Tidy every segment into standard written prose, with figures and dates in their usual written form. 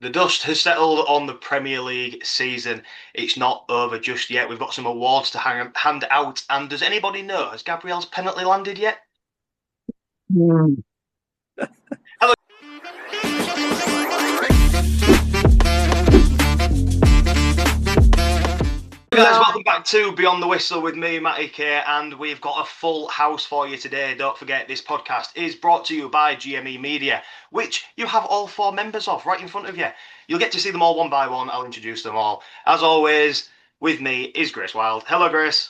The dust has settled on the Premier League season. It's not over just yet. We've got some awards to hand out. And does anybody know, has Gabriel's penalty landed yet? Mm. Hello, guys. No, Welcome back to Beyond the Whistle with me, Matty K. And we've got a full house for you today. Don't forget, this podcast is brought to you by GME Media, which you have all four members of right in front of you. You'll get to see them all one by one. I'll introduce them all. As always, with me is Grace Wild. Hello, Grace.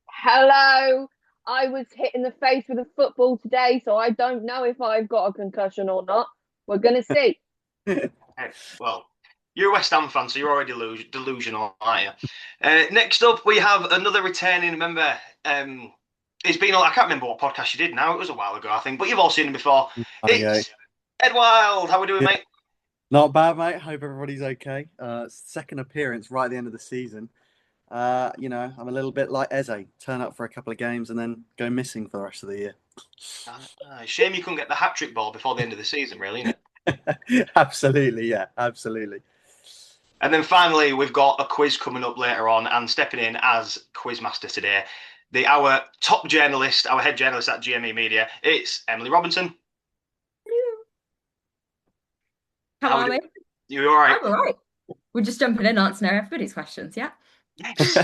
hello. I was hit in the face with a football today, so I don't know if I've got a concussion or not. We're gonna see. Hey, well, you're a West Ham fan, so you're already delusional, aren't you? Next up, we have another returning member. It's been, I can't remember what podcast you did now. It was a while ago, I think, but you've all seen him before. Okay. It's Ed Wild. How we doing, Yeah. mate? Not bad, mate. Hope everybody's okay. Second appearance right at the end of the season. I'm a little bit like Eze. Turn up for a couple of games and then go missing for the rest of the year. Shame you couldn't get the hat-trick ball before the end of the season, really, isn't it? Absolutely, yeah, absolutely. And then finally, we've got a quiz coming up later on, and stepping in as quizmaster today, our top journalist, our head journalist at GME Media, it's Emily Robinson. How are we? You all right? I'm all right. We're just jumping in, answering everybody's questions, yeah? Yes.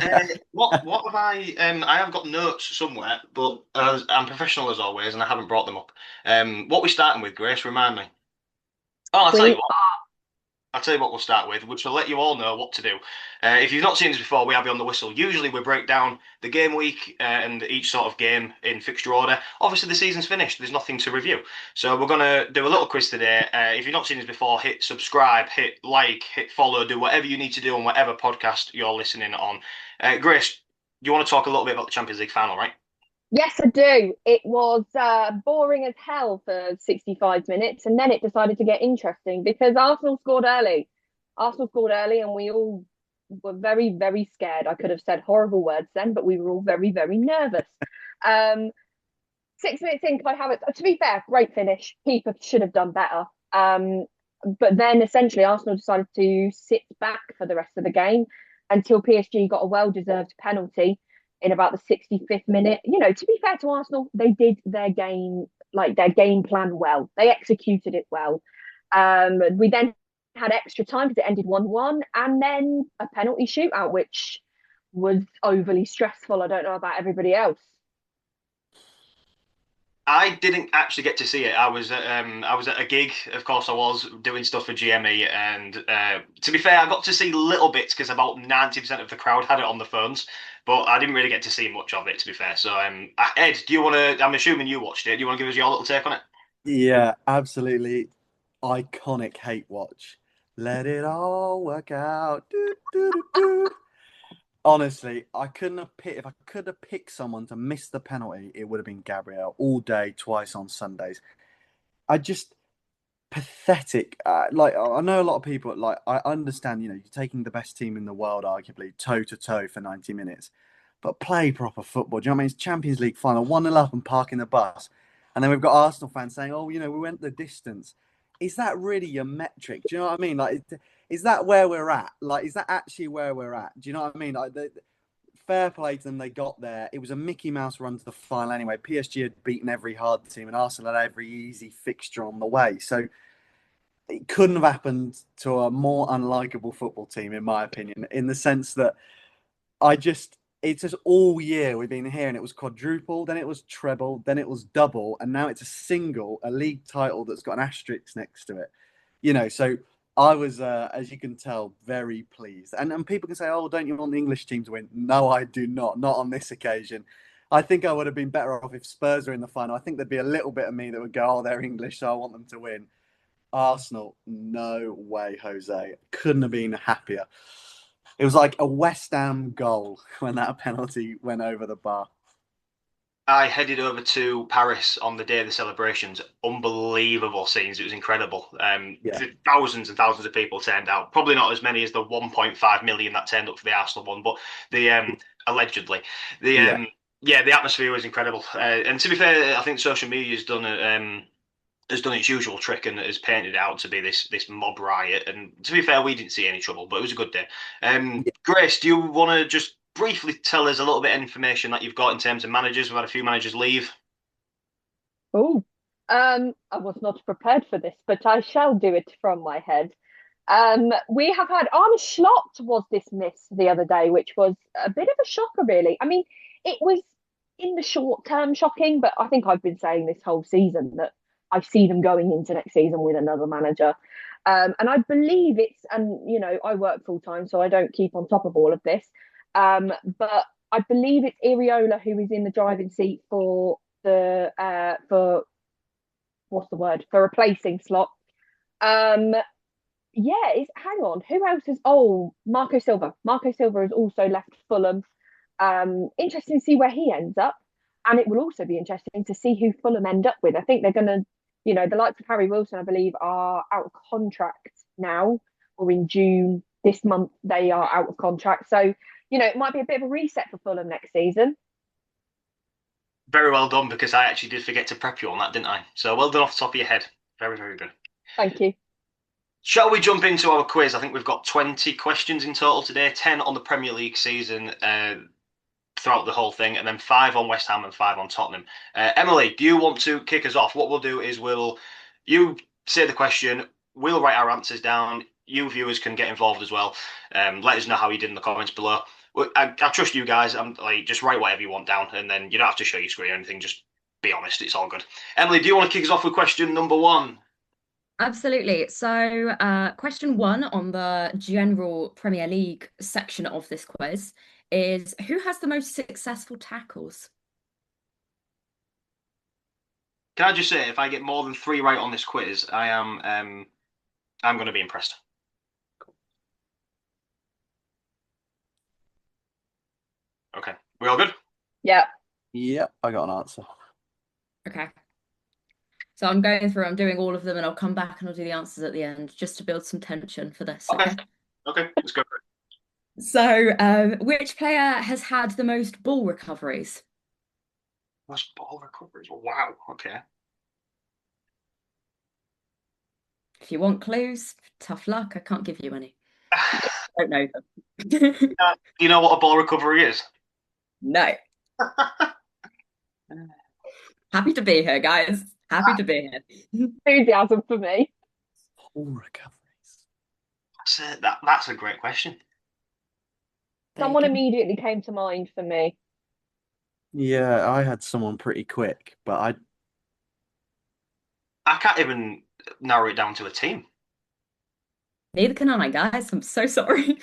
What have I? I have got notes somewhere, but I'm professional as always, and I haven't brought them up. What we starting with, Grace? Remind me. Oh, I'll tell you We what. I'll tell you what we'll start with, which will let you all know what to do. If you've not seen this before, we have you on the whistle. Usually we break down the game week and each sort of game in fixture order. Obviously, the season's finished. There's nothing to review. So we're going to do a little quiz today. If you've not seen this before, hit subscribe, hit like, hit follow, do whatever you need to do on whatever podcast you're listening on. Grace, you want to talk a little bit about the Champions League final, right? Yes, I do. It was boring as hell for 65 minutes, and then it decided to get interesting because Arsenal scored early. Arsenal scored early, and we all were very, very scared. I could have said horrible words then, but we were all very, very nervous. Um, 6 minutes in, Kai Havertz. To be fair, great finish. Keeper should have done better. But then essentially Arsenal decided to sit back for the rest of the game until PSG got a well-deserved penalty in about the 65th minute. You know, to be fair to Arsenal, they did their game plan well. They executed it well. We then had extra time because it ended 1-1, and then a penalty shootout, which was overly stressful. I don't know about everybody else. I didn't actually get to see it. I was at a gig. Of course, I was doing stuff for GME, and to be fair, I got to see little bits because about 90% of the crowd had it on the phones, but I didn't really get to see much of it. To be fair, so Ed, do you want to? I'm assuming you watched it. Do you want to give us your little take on it? Yeah, absolutely. Iconic hate watch. Let it all work out. Do, do, do, do. Honestly, I couldn't have picked if I could have picked someone to miss the penalty, it would have been Gabriel all day, twice on Sundays. I just pathetic. Like I know a lot of people like I understand, you're taking the best team in the world, arguably toe to toe for 90 minutes, but play proper football. Do you know what I mean? It's Champions League final, 1-0 up and parking the bus, and then we've got Arsenal fans saying, "Oh, we went the distance." Is that really your metric? Do you know what I mean? Like, is that where we're at? Like, is that actually where we're at? Do you know what I mean? Like, fair play to them, they got there. It was a Mickey Mouse run to the final anyway. PSG had beaten every hard team, and Arsenal had every easy fixture on the way. So it couldn't have happened to a more unlikable football team, in my opinion, in the sense that it's just all year we've been here, and it was quadruple, then it was treble, then it was double, and now it's a league title that's got an asterisk next to it. So I was, as you can tell, very pleased. And people can say, "Oh, don't you want the English team to win?" No, I do not. Not on this occasion. I think I would have been better off if Spurs were in the final. I think there'd be a little bit of me that would go, "Oh, they're English, so I want them to win." Arsenal, no way, Jose. Couldn't have been happier. It was like a West Ham goal when that penalty went over the bar. I headed over to Paris on the day of the celebrations. Unbelievable scenes. It was incredible. Yeah. Thousands and thousands of people turned out. Probably not as many as the 1.5 million that turned up for the Arsenal one, but the allegedly the Yeah. yeah, the atmosphere was incredible. And to be fair, I think social media's done has done its usual trick and has painted it out to be this mob riot. And to be fair, we didn't see any trouble, but it was a good day. Yeah. Grace, do you want to just briefly tell us a little bit of information that you've got in terms of managers? We've had a few managers leave. Oh, I was not prepared for this, but I shall do it from my head. We have had Arne Slot was dismissed the other day, which was a bit of a shocker, really. I mean, it was in the short term shocking, but I think I've been saying this whole season that I see them going into next season with another manager. And I believe it's, and I work full time, so I don't keep on top of all of this. But I believe it's Iriola who is in the driving seat for the for what's the word for replacing Slot. Um, yeah, it's hang on. Who else is? Oh, Marco Silva. Marco Silva has also left Fulham. Interesting to see where he ends up, and it will also be interesting to see who Fulham end up with. I think they're going to, the likes of Harry Wilson, I believe, are out of contract now, or in June this month they are out of contract. So it might be a bit of a reset for Fulham next season. Very well done, because I actually did forget to prep you on that, didn't I? So well done off the top of your head. Very, very good. Thank you. Shall we jump into our quiz? I think we've got 20 questions in total today, 10 on the Premier League season throughout the whole thing, and then 5 on West Ham and 5 on Tottenham. Emily, do you want to kick us off? What we'll do is you say the question, we'll write our answers down. You viewers can get involved as well. Let us know how you did in the comments below. I trust you guys. Just write whatever you want down, and then you don't have to show your screen or anything. Just be honest. It's all good. Emily, do you want to kick us off with question number 1? Absolutely. So, question 1 on the general Premier League section of this quiz is who has the most successful tackles? Can I just say, if I get more than 3 right on this quiz, I'm going to be impressed. Okay, we all good? Yeah. Yep, I got an answer. Okay. So I'm doing all of them, and I'll come back and I'll do the answers at the end just to build some tension for this. Okay. Okay, let's go for it. So, which player has had the most ball recoveries? Most ball recoveries. Wow. Okay. If you want clues, tough luck. I can't give you any. I don't know them. Do you know what a ball recovery is? No. Happy to be here, guys. Happy to be here. Enthusiasm for me. All recoveries. That's a great question. Someone immediately came to mind for me. Yeah, I had someone pretty quick, but I can't even narrow it down to a team. Neither can I, guys. I'm so sorry.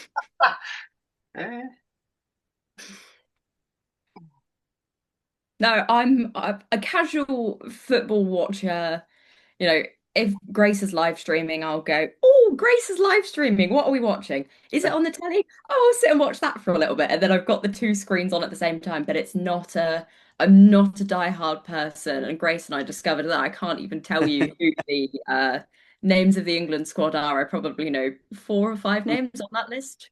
Eh. No, I'm a casual football watcher. If Grace is live streaming, I'll go, oh, Grace is live streaming. What are we watching? Is it on the telly? Oh, I'll sit and watch that for a little bit. And then I've got the 2 screens on at the same time, but I'm not a diehard person. And Grace and I discovered that I can't even tell you who the names of the England squad are. I probably know 4 or 5 names on that list.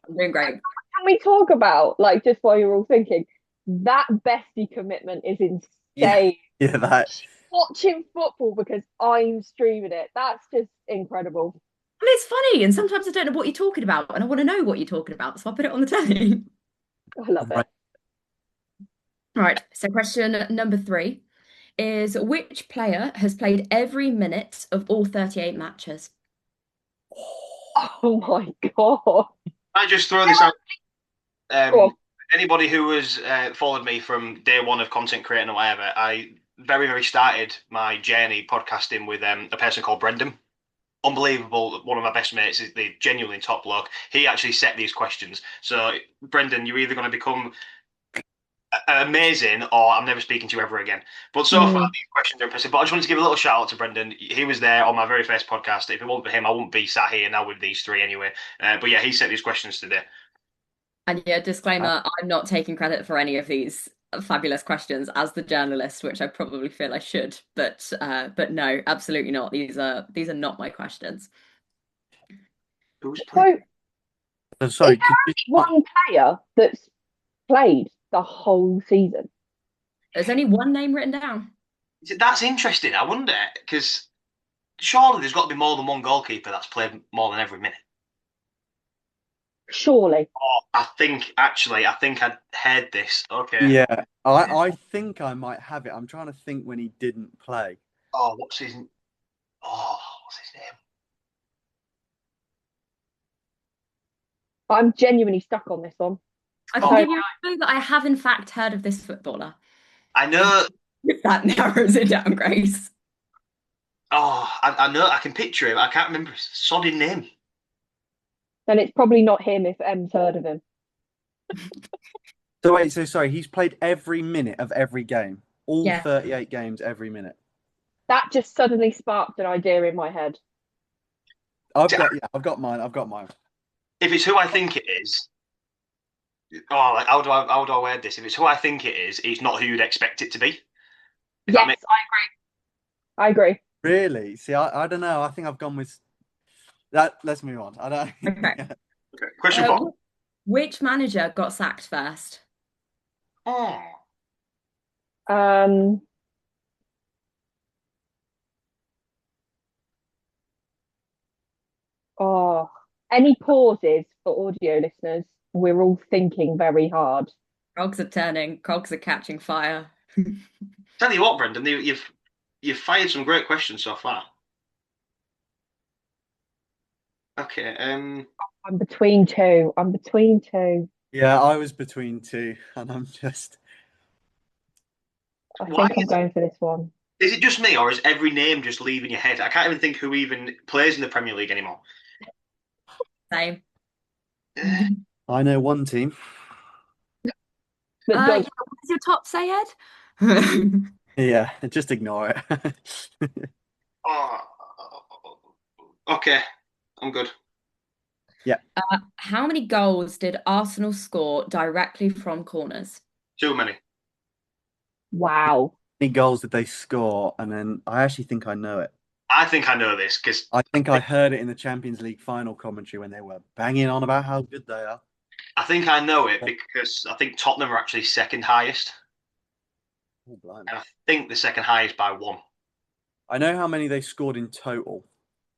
I'm doing great. Can we talk about, just while you're all thinking, that bestie commitment is insane. yeah, that. Watching football because I'm streaming it. That's just incredible. And it's funny, and sometimes I don't know what you're talking about, and I want to know what you're talking about, so I put it on the telly. I love it. Right, so question number 3 is which player has played every minute of all 38 matches? Oh my God. I just throw this out. Go on. Anybody who has followed me from day one of content creating or whatever, I very, very started my journey podcasting with a person called Brendan. Unbelievable. One of my best mates is the genuinely top bloke. He actually set these questions. So, Brendan, you're either going to become amazing or I'm never speaking to you ever again. But so far, these questions are impressive. But I just wanted to give a little shout out to Brendan. He was there on my very first podcast. If it wasn't for him, I wouldn't be sat here now with these 3 anyway. But yeah, he set these questions today. And yeah, disclaimer, I'm not taking credit for any of these fabulous questions as the journalist, which I probably feel I should, but no, absolutely not. These are not my questions. Who's playing? So, sorry, one player that's played the whole season. There's only one name written down. That's interesting. I wonder because surely there's got to be more than one goalkeeper that's played more than every minute. Surely. Oh, I think I'd heard this. Okay. Yeah, I think I might have it. I'm trying to think when he didn't play. Oh, what's his name? I'm genuinely stuck on this one. I I can Oh, don't give you a clue that I have in fact heard of this footballer. I know. If that narrows it down, Grace. Oh, I know. I can picture him. I can't remember his sodding name. then it's probably not him if M's heard of him. So wait, so sorry, he's played every minute of every game, all Yeah. 38 games every minute. That just suddenly sparked an idea in my head. I've got mine. I've got mine. If it's who I think it is, like, how do I word this? If it's who I think it is, it's not who you'd expect it to be. If that Yes, makes I agree. Really? See, I don't know. I think I've gone with that. Let's move on. I don't. Okay. Okay. Question Uh, 4. which manager got sacked first? Oh, Um, oh, any pauses for audio listeners? We're all thinking very hard. Cogs are turning, cogs are catching fire. tell you what, Brendan, you've fired some great questions so far. Okay. I'm between two. I'm between two. Yeah, I was between two, and I'm just. I Why think I'm going for this one. is it just me, or is every name just leaving your head? I can't even think who even plays in the Premier League anymore. Same. I know one team. That Yeah, does. what does your top say, Ed? Yeah, just ignore it. Oh, okay, I'm good. Yeah, How many goals did Arsenal score directly from corners? Too many. Wow. many goals did they score? And then I actually think I know it. I think I know this because I think I heard it in the Champions League final commentary when they were banging on about how good they are. I think I know it because I think Tottenham are actually second highest, Oh, blimey. and I think the second highest by one. I know how many they scored in total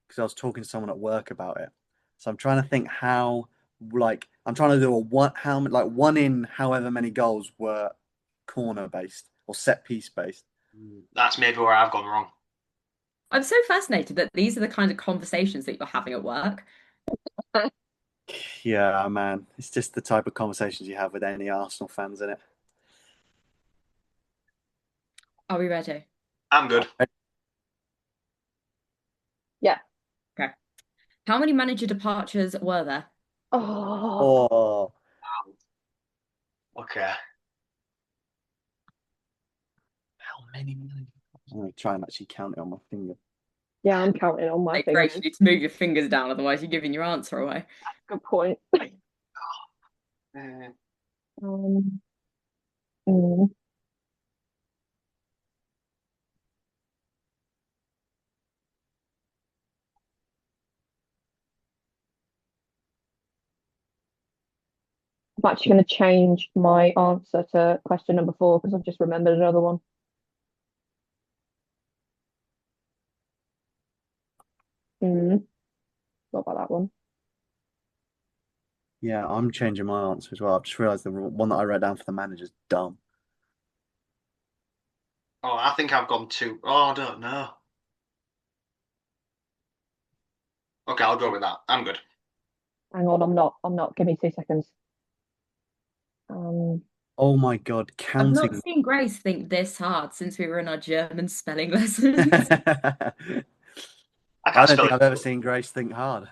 because I was talking to someone at work about it. So I'm trying to think how, like, I'm trying to do a one, how like one in however many goals were corner based or set piece based. That's maybe where I've gone wrong. I'm so fascinated that these are the kind of conversations that you're having at work. Yeah, man, it's just the type of conversations you have with any Arsenal fans in it. Are we ready? I'm good. Yeah. Okay. How many manager departures were there? Oh, Oh, Okay. how many? I'm gonna try and actually count it on my finger. yeah, I'm counting on my Like, Grace, fingers. you need to move your fingers down, otherwise you're giving your answer away. Good point. Uh, Um, mm, I'm actually going to change my answer to question number 4 because I've just remembered another one. What about that one? Yeah, I'm changing my answer as well. I've just realised the one that I wrote down for the manager's dumb. oh, I think I've gone two. Oh, I don't know. Okay, I'll go with that. I'm good. Hang on, I'm not. I'm not. Give me 2 seconds. Um, Oh my God, I've not counting. seen Grace think this hard since we were in our German spelling lessons. I I can't don't spell think it. I've ever seen Grace think hard.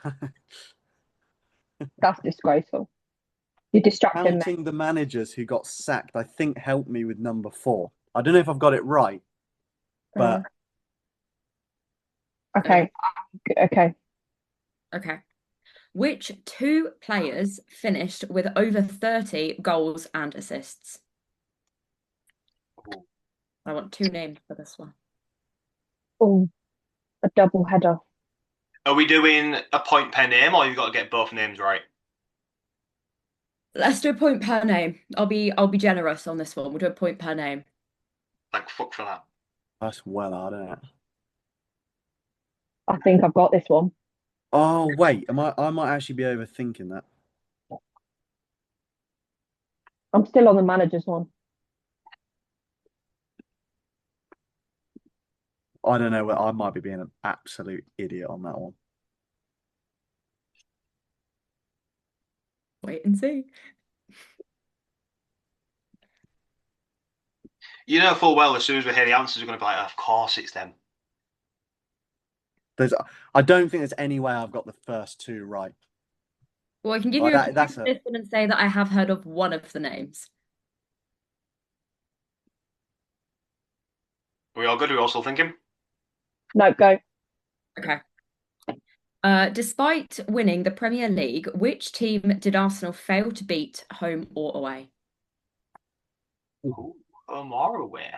that's disgraceful. You're distracting me. Counting the managers who got sacked, I think helped me with number 4. I don't know if I've got it right, Uh, but okay. Okay. Okay. Which two players finished with over 30 goals and assists? I want two names for this one. Oh, a double header. Are we doing a point per name, or you've got to get both names right? Let's do a point per name. I'll be generous on this one. We'll do a point per name. Like fuck for that. That's well hard, isn't it? I think I've got this one. Oh wait, I might actually be overthinking that. I'm still on the manager's one. I don't know. I might be being an absolute idiot on that one. Wait and see. You know full well as soon as we hear the answers, we're going to be like, of course it's them. I don't think there's any way I've got the first two right. Well, I can give Oh, you a clue that's for this one and say that I have heard of one of the names. Are we all good? Are we all still thinking? No, go. Okay. Despite winning the Premier League, which team did Arsenal fail to beat home or away? Ooh, home or away?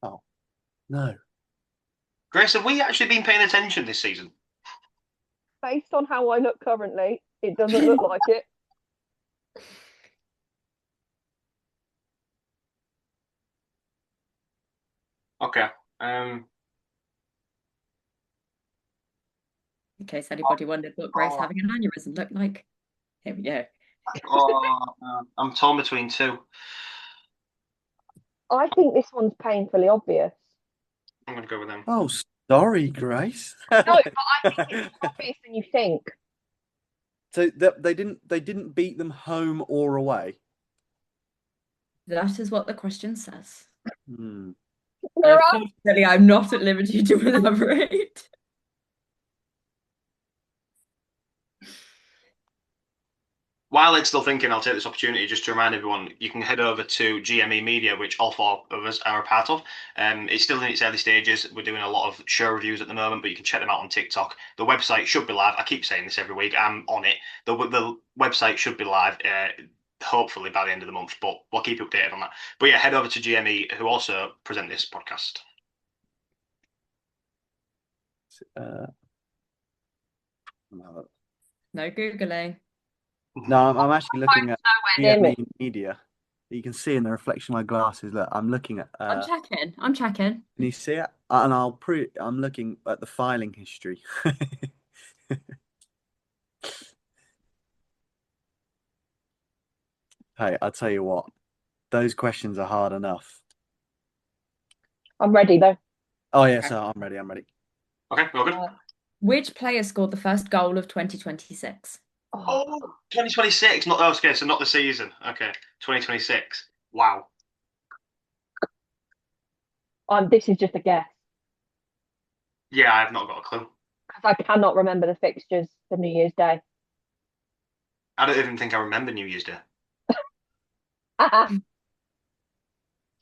Oh no. Grace, have we actually been paying attention this season? Based on how I look currently, it doesn't look like it. Okay. In case anybody wondered what Grace Oh, having an aneurysm looked like. Here we go. I'm torn between two. I think this one's painfully obvious. I'm going to go with them. Oh, sorry, Grace. No, but I think it's more obvious than you think. So they didn't beat them home or away. That is what the question says. Hmm. Unfortunately, I'm not at liberty to elaborate. While Ed's still thinking, I'll take this opportunity just to remind everyone you can head over to GME Media, which all four of us are a part of. It's still in its early stages. We're doing a lot of show reviews at the moment, but you can check them out on TikTok. The website should be live. I keep saying this every week. I'm on it. The website should be live. Hopefully by the end of the month, but we'll keep you updated on that. But yeah, head over to GME, who also present this podcast. No, No Googling. I'm actually looking at Nowhere near GME me. Media. You can see in the reflection of my glasses. Look, I'm looking at. I'm checking. I'm checking. Can you see it? And I'm looking at the filing history. Hey, I'll tell you what. Those questions are hard enough. I'm ready though. Oh yeah, Okay. so I'm ready. I'm ready. Okay, we're all good. Which player scored the first goal of 2026? Oh, 2026. Not okay, so not the season. Okay, 2026. Wow. this is just a guess Yeah, I have not got a clue. because I cannot remember the fixtures for New Year's Day. I don't even think I remember New Year's Day.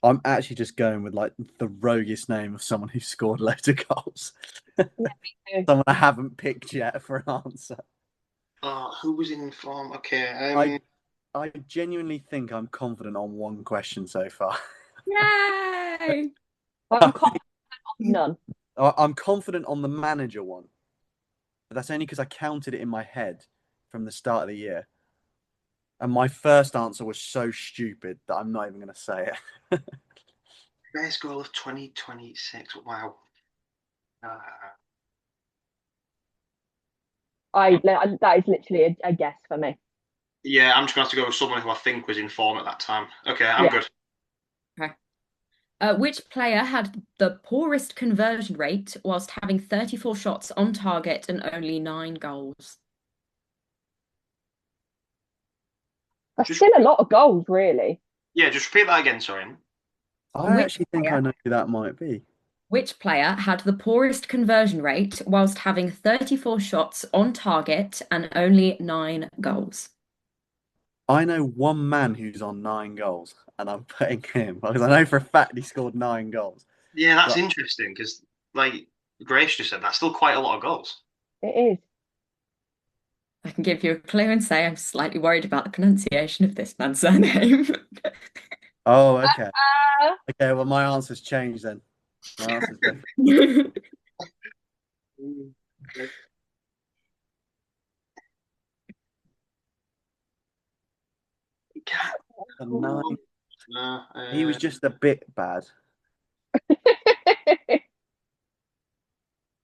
I'm actually just going with like the roguest name of someone who scored loads of goals. Yeah, me too. Someone I haven't picked yet for an answer. Who was in form? Okay. I genuinely think I'm confident on one question so far. Yay! I'm confident of none. I'm confident on the manager one. But that's only because I counted it in my head from the start of the year. And my first answer was so stupid that I'm not even going to say it. Best goal of 2026. Wow. That is literally a guess for me. Yeah, I'm just going to have to go with someone who I think was in form at that time. Okay, I'm Yeah. good. Okay. Which player had the poorest conversion rate whilst having 34 shots on target and only 9 goals? That's still a lot of goals, really. Yeah, just repeat that again, sorry. I Which actually think player? I know who that might be. Which player had the poorest conversion rate whilst having 34 shots on target and only 9 goals? I know one man who's on 9 goals, and I'm putting him because I know for a fact he scored 9 goals. Yeah, that's But interesting because, like Grace just said, that's still quite a lot of goals. It is. I can give you a clue and say I'm slightly worried about the pronunciation of this man's surname. oh, okay. Uh, Okay, well, my answer's changed then. My answer's different. A 9. No. He was just a bit bad.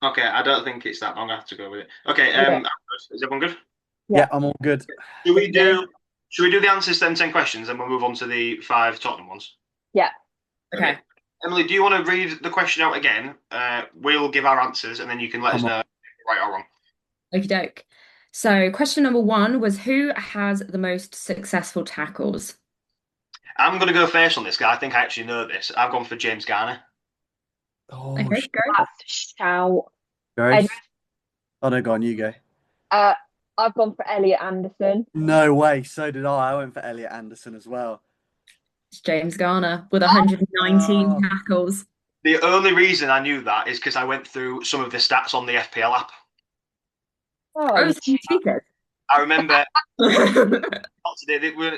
Okay, I don't think it's that. I'm gonna have to go with it. Okay, Okay. is everyone good? Yeah, Yeah. I'm all good. Should we Yeah. do? Should we do the answers then 10 questions, and we'll move on to the 5 Tottenham ones? Yeah. Okay. Emily, do you want to read the question out again? We'll give our answers, and then you can let us Come on. know if you're right or wrong. Okie doke. So, question number one was who has the most successful tackles? I'm going to go first on this guy. I think I actually know this. I've gone for James Garner. Oh, Okay, go. That's a shout. Grace. Oh no, go on, you go. Uh, I've gone for Elliot Anderson. No way. So did I. I went for Elliot Anderson as well. It's James Garner with 119 Oh, tackles. The only reason I knew that is because I went through some of the stats on the FPL app. Oh, Oh, you so you cheated. I remember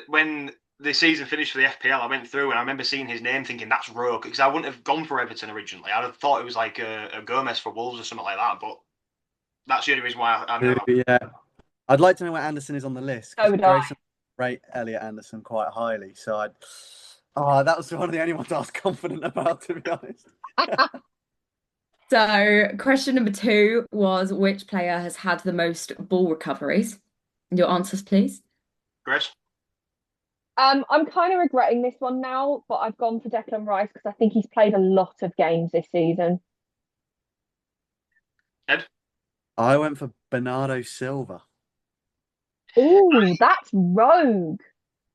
when the season finished for the FPL, I went through and I remember seeing his name thinking that's rogue because I wouldn't have gone for Everton originally. I'd have thought it was like a Gomez for Wolves or something like that, but that's the only reason why I know that. yeah. I'd like to know where Anderson is on the list So because would I. Grayson rate Elliot Anderson quite highly. So I'd. Oh, that was one of the only ones I was confident about, to be honest. So, question number two was which player has had the most ball recoveries? Your answers, please. Grace? I'm kind of regretting this one now, but I've gone for Declan Rice because I think he's played a lot of games this season. Ed? I went for Bernardo Silva. Ooh, that's rogue.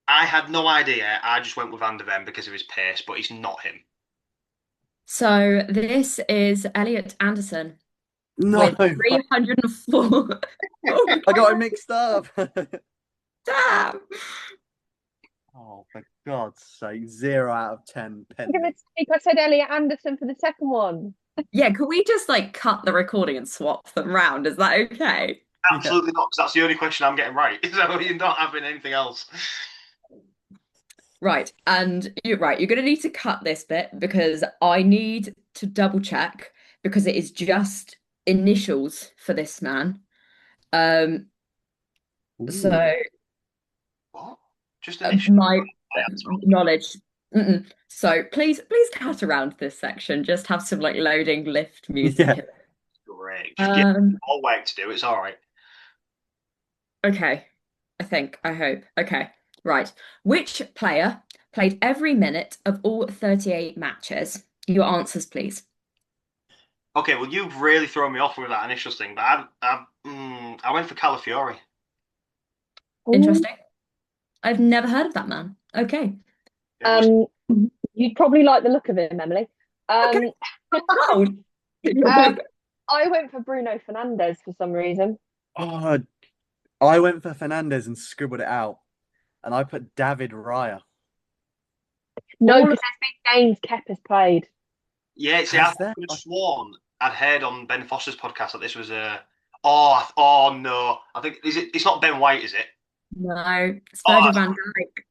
I had no idea. I just went with Van de Ven because of his pace, but he's not him. So, this is Elliot Anderson No, with 304. Oh, I got it mixed up. damn. Oh, for God's sake, 0 out of 10 I'm gonna pending. take. I said Elliot Anderson for the second one. Yeah, could we just like cut the recording and swap them round? Is that okay? Absolutely not, because that's the only question I'm getting right. So you're not having anything else. Right, and you're right, you're going to need to cut this bit because I need to double check because it is just initials for this man. Um, so Ooh. What? Just an issue. my knowledge. So please cut around this section. Just have some like loading lift music. Yeah. Great. Just give more work to do. It's all right. Okay, I hope. Okay, right. Which player played every minute of all 38 matches? Your answers, please. Okay, well, you've really thrown me off with that initial thing, but I went for Calafiori. Ooh. Interesting. I've never heard of that man. Okay. Um, you'd probably like the look of him, Emily. Okay. Oh. I went for Bruno Fernandes for some reason. Oh, I went for Fernandez and scribbled it out, and I put David Raya. No, All because there's been games Kepa's played. Yeah, see, Has I there? could have sworn I'd heard on Ben Foster's podcast that this was a. Oh no! I think is it? It's not Ben White, is it? No, it's Oh, Virgil van Dijk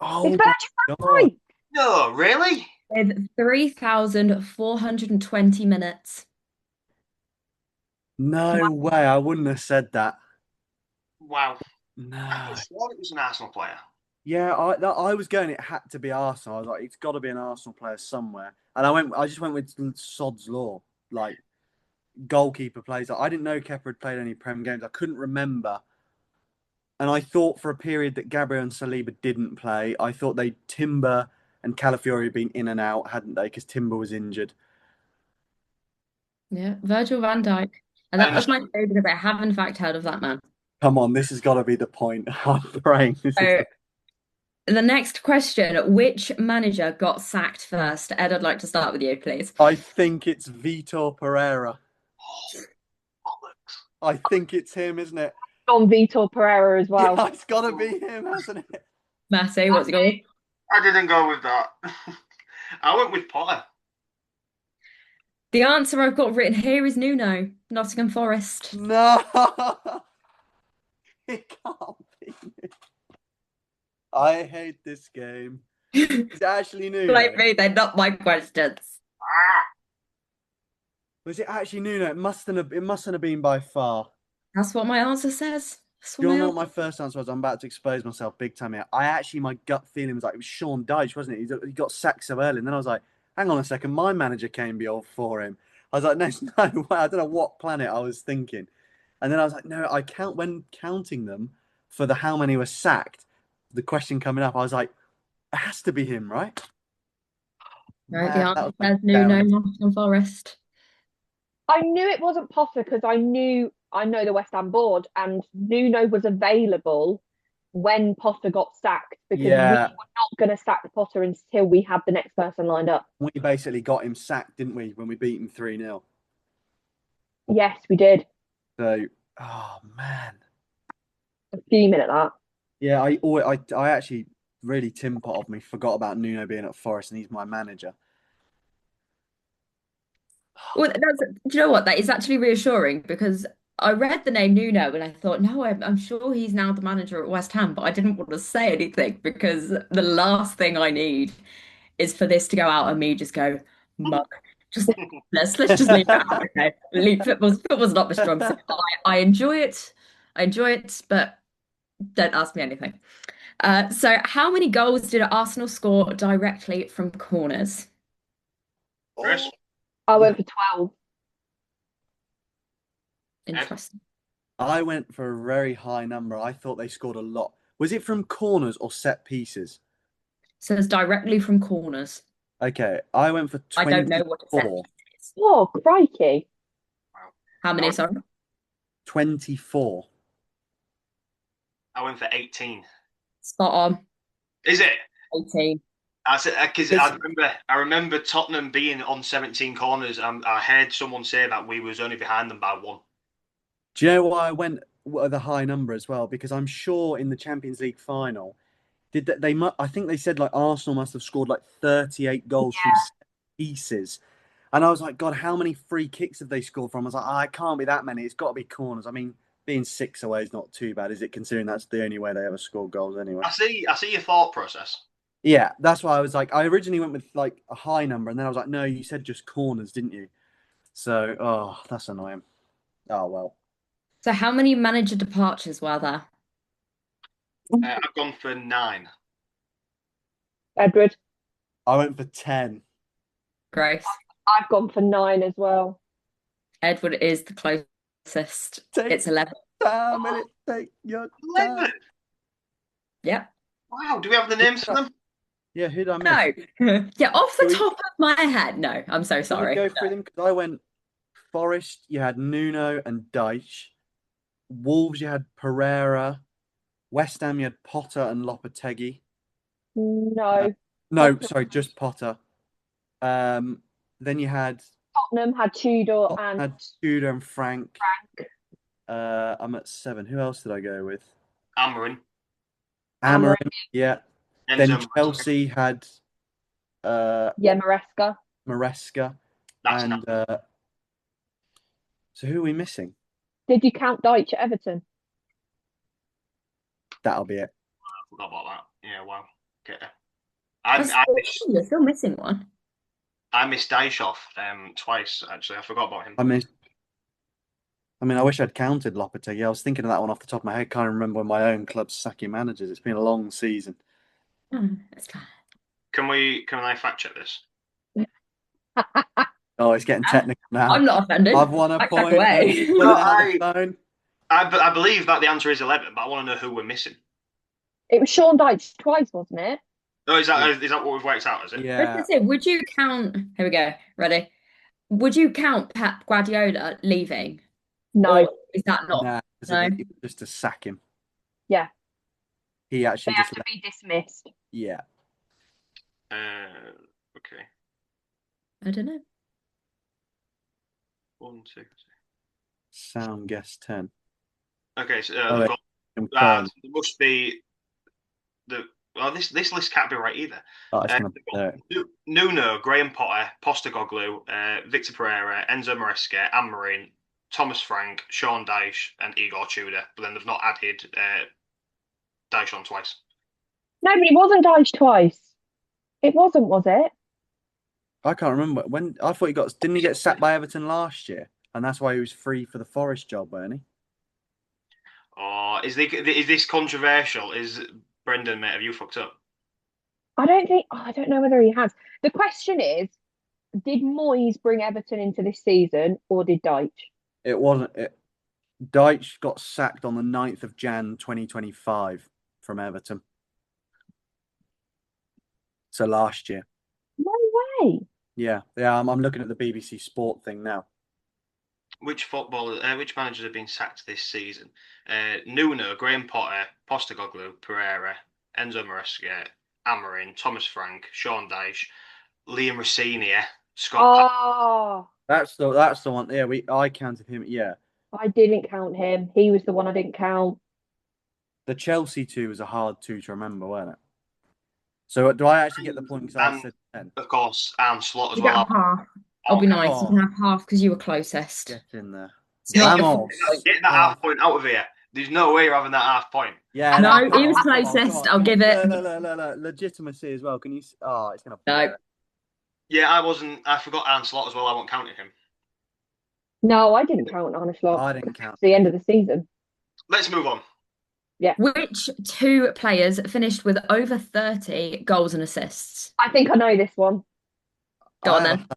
Oh It's my Virgil van God. Dijk. no, really? with 3,420 minutes. No way. I wouldn't have said that. Wow. I could No. have sworn it was an Arsenal player. Yeah, I was going. It had to be Arsenal. I was like, it's got to be an Arsenal player somewhere. And I just went with Sod's Law, like goalkeeper plays. I didn't know Kepa had played any Prem games. I couldn't remember. And I thought for a period that Gabriel and Saliba didn't play. I thought Timber and Calafiori had been in and out, hadn't they? Because Timber was injured. Yeah, Virgil van Dijk. And that was my favorite because I have in fact heard of that man. Come on, this has got to be the point. I'm praying this is So the next question, which manager got sacked first? Ed, I'd like to start with you, please. I think it's Vitor Pereira. Bollocks. I think it's him, isn't it? On Vitor Pereira as well. Yeah, it's got to be him, hasn't it? Massey, what's yours? I didn't go with that. I went with Potter. The answer I've got written here is Nuno, Nottingham Forest. No, it can't be. I hate this game. It's actually Nuno. Blame me, they're not my questions. Was it actually Nuno? It mustn't have been by far. That's what my answer says. Do you know what my first answer was? I'm about to expose myself big time here. My gut feeling was like, it was Sean Dyche, wasn't it? He got sacked so early. And then I was like, hang on a second, my manager came before him. I was like, there's no way. I don't know what planet I was thinking. And then I was like, no, when counting them for the how many were sacked, the question coming up, I was like, it has to be him, right? Right, the Man, that answer was my says Nuno, down. Nottingham Forest. I knew it wasn't Potter because I know the West Ham board, and Nuno was available when Potter got sacked because we were Yeah, not going to sack Potter until we had the next person lined up. we basically got him sacked, didn't we, when we beat him 3-0? Yes, we did. So, oh man. A few minutes that. Yeah, I actually really tin pot of me forgot about Nuno being at Forest and he's my manager. Well, do you know what? That is actually reassuring because I read the name Nuno and I thought, no, I'm sure he's now the manager at West Ham, but I didn't want to say anything because the last thing I need is for this to go out and me just go, mug. Just let's just leave that out, okay? Football's not my strong suit. I enjoy it. I enjoy it, but don't ask me anything. So how many goals did Arsenal score directly from corners? Chris? I went for 12. Interesting. I went for a very high number. I thought they scored a lot. Was it from corners or set pieces? So it's directly from corners. Okay, I went for I don't know what a set 24. piece is. Oh, crikey. How many, sorry? 24. I went for 18. Spot on. Is it? 18. Because I remember Tottenham being on 17 corners, and I heard someone say that we was only behind them by one. Do you know why I went with a high number as well? Because I'm sure in the Champions League final, I think they said like Arsenal must have scored like 38 goals from set pieces. And I was like, God, how many free kicks have they scored from? I was like, it can't be that many. It's got to be corners. I mean, being 6 away is not too bad, is it? Considering that's the only way they ever score goals anyway. I see your thought process. Yeah, that's why I was like, I originally went with like a high number, and then I was like, no, you said just corners, didn't you? So, that's annoying. Oh well. So how many manager departures were there? I've gone for 9. Edward, I went for 10. Grace. I've gone for 9 as well. Edward is the closest. Take It's 11. time, and take your time. 11. Yep. Wow. Do we have the names for them? Yeah, who did I miss? No. Yeah, off the Shall we- top of my head. No, I'm so Shall we sorry. go through them? Because I went Forest, you had Nuno and Dyche. Wolves, you had Pereira. West Ham, you had Potter and Lopetegui. No. No, Potter. sorry, just Potter. Then you had Tottenham had Tudor and Tudor and Frank. I'm at 7. Who else did I go with? Amarin. Amarin, yeah. Then Enzo Chelsea had Maresca. Maresca. That's And so who are we missing? Did you count Dyche at Everton? That'll be it. I forgot about that. Yeah, wow. Okay. You're still missing one. I missed Dyche off twice, actually. I forgot about him. I wish I'd counted Lopetegui. I was thinking of that one off the top of my head. Can't remember my own club's sacking managers. It's been a long season. That's fine. Can I fact check this? Oh, it's getting technical now. I'm not offended. I've won a Back point. away. Put it on the phone. I believe that the answer is 11, but I want to know who we're missing. It was Sean Dyche twice, wasn't it? Oh, is that what we've worked out, is it? Yeah. Let's say, would you count? Here we go. Ready? Would you count Pep Guardiola leaving? No. Or is that not? Nah, No. just to sack him. Yeah. He actually They had just to be dismissed. yeah. Okay. I don't know. 1, 2, 3. Sound guess 10. Okay, so Confirmed. there must be this list can't be right either. It's gonna be there. Nuno, Graham Potter, Postecoglou, Victor Pereira, Enzo Maresca, Amarin, Thomas Frank, Sean Dyche, and Igor Tudor. But then they've not added Dyche on twice. No, but it wasn't Dyche twice. It wasn't, was it? I can't remember when. I thought didn't he get sacked by Everton last year, and that's why he was free for the Forest job, weren't he? Or is this controversial? Is Brendan, mate, have you fucked up? I don't know whether he has. The question is, did Moyes bring Everton into this season or did Dyche? It wasn't. Dyche got sacked on the 9th of Jan 2025 from Everton. So last year. No way. Yeah. I'm looking at the BBC Sport thing now. Which managers have been sacked this season? Nuno, Graham Potter, Postecoglou, Pereira, Enzo Maresca, Amorim, Thomas Frank, Sean Dyche, Liam Rossini, Scott. Oh, That's the one. Yeah, I counted him. Yeah. I didn't count him. He was the one I didn't count. The Chelsea two was a hard two to remember, wasn't it? So do I actually get the point because I And said 10? of course, Arne Slot as You get well. half. I'll be Okay. nice. You can have half because you were closest. Get in there. It's not your Vamos. fault. Get that half point out of here. There's no way you're having that half point. Yeah. No, come he was on, come on, closest. come on. I'll give it. No. Legitimacy as well. Can you? Oh, it's gonna. No. Yeah, I forgot Arne Slot as well. I won't count him. No, I didn't count Arne I didn't count. It's the end of the season. Let's move on. Which two players finished with over 30 goals and assists? I think I know this one. Go on then.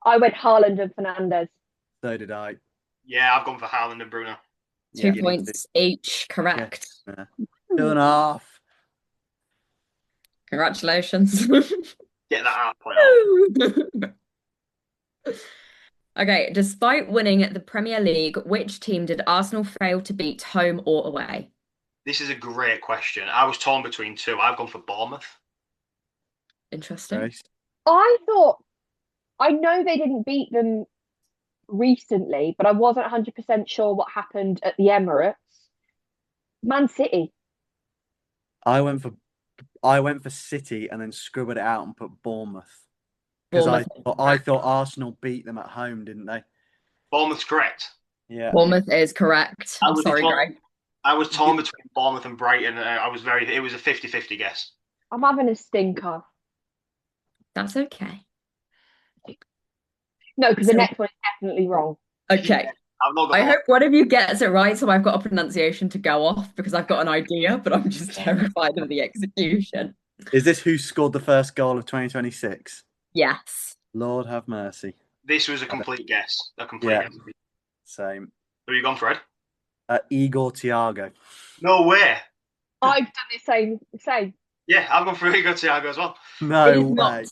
I went Haaland and Fernandez. So did I. Yeah, I've gone for Haaland and Bruno. 2 Yeah, points each. Correct. Yeah. 2.5. Congratulations. Get that half point out. Okay, despite winning the Premier League, which team did Arsenal fail to beat home or away? This is a great question. I was torn between two. I've gone for Bournemouth. Interesting. Nice. I know they didn't beat them recently, but I wasn't 100% sure what happened at the Emirates. Man City. I went for City and then scribbled it out and put Bournemouth because I thought Arsenal beat them at home, didn't they? Bournemouth's correct. Yeah. Bournemouth is correct. I'm sorry, Greg. I was torn between Bournemouth and Brighton. It was a 50-50 guess. I'm having a stinker. That's okay. No, because the next one is definitely wrong. Okay. I hope one of you gets it right, so I've got a pronunciation to go off because I've got an idea, but I'm just terrified of the execution. Is this who scored the first goal of 2026? Yes. Lord have mercy. This was a complete guess. A complete guess. Same. Who are you gone, Fred? Igor Thiago. No way. I've done the same. Yeah, I've gone for Igor Thiago as well. No way.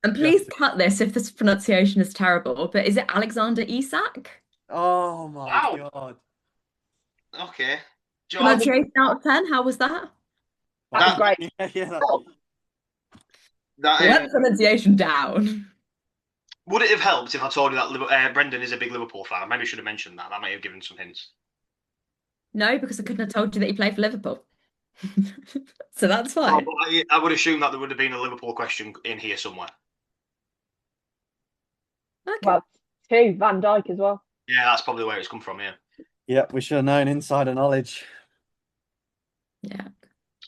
And please cut this if this pronunciation is terrible, but is it Alexander Isak? Oh my God. Okay. Pronunciation out of 10, how was that? That was great. Yeah. That pronunciation down. Would it have helped if I told you that Brendan is a big Liverpool fan? Maybe I should have mentioned that. That might have given some hints. No, because I couldn't have told you that he played for Liverpool. So that's fine. I would assume that there would have been a Liverpool question in here somewhere. Okay. Well, 2, Van Dijk as well. Yeah, that's probably where it's come from, yeah. Yep, we should have known insider knowledge. Yeah.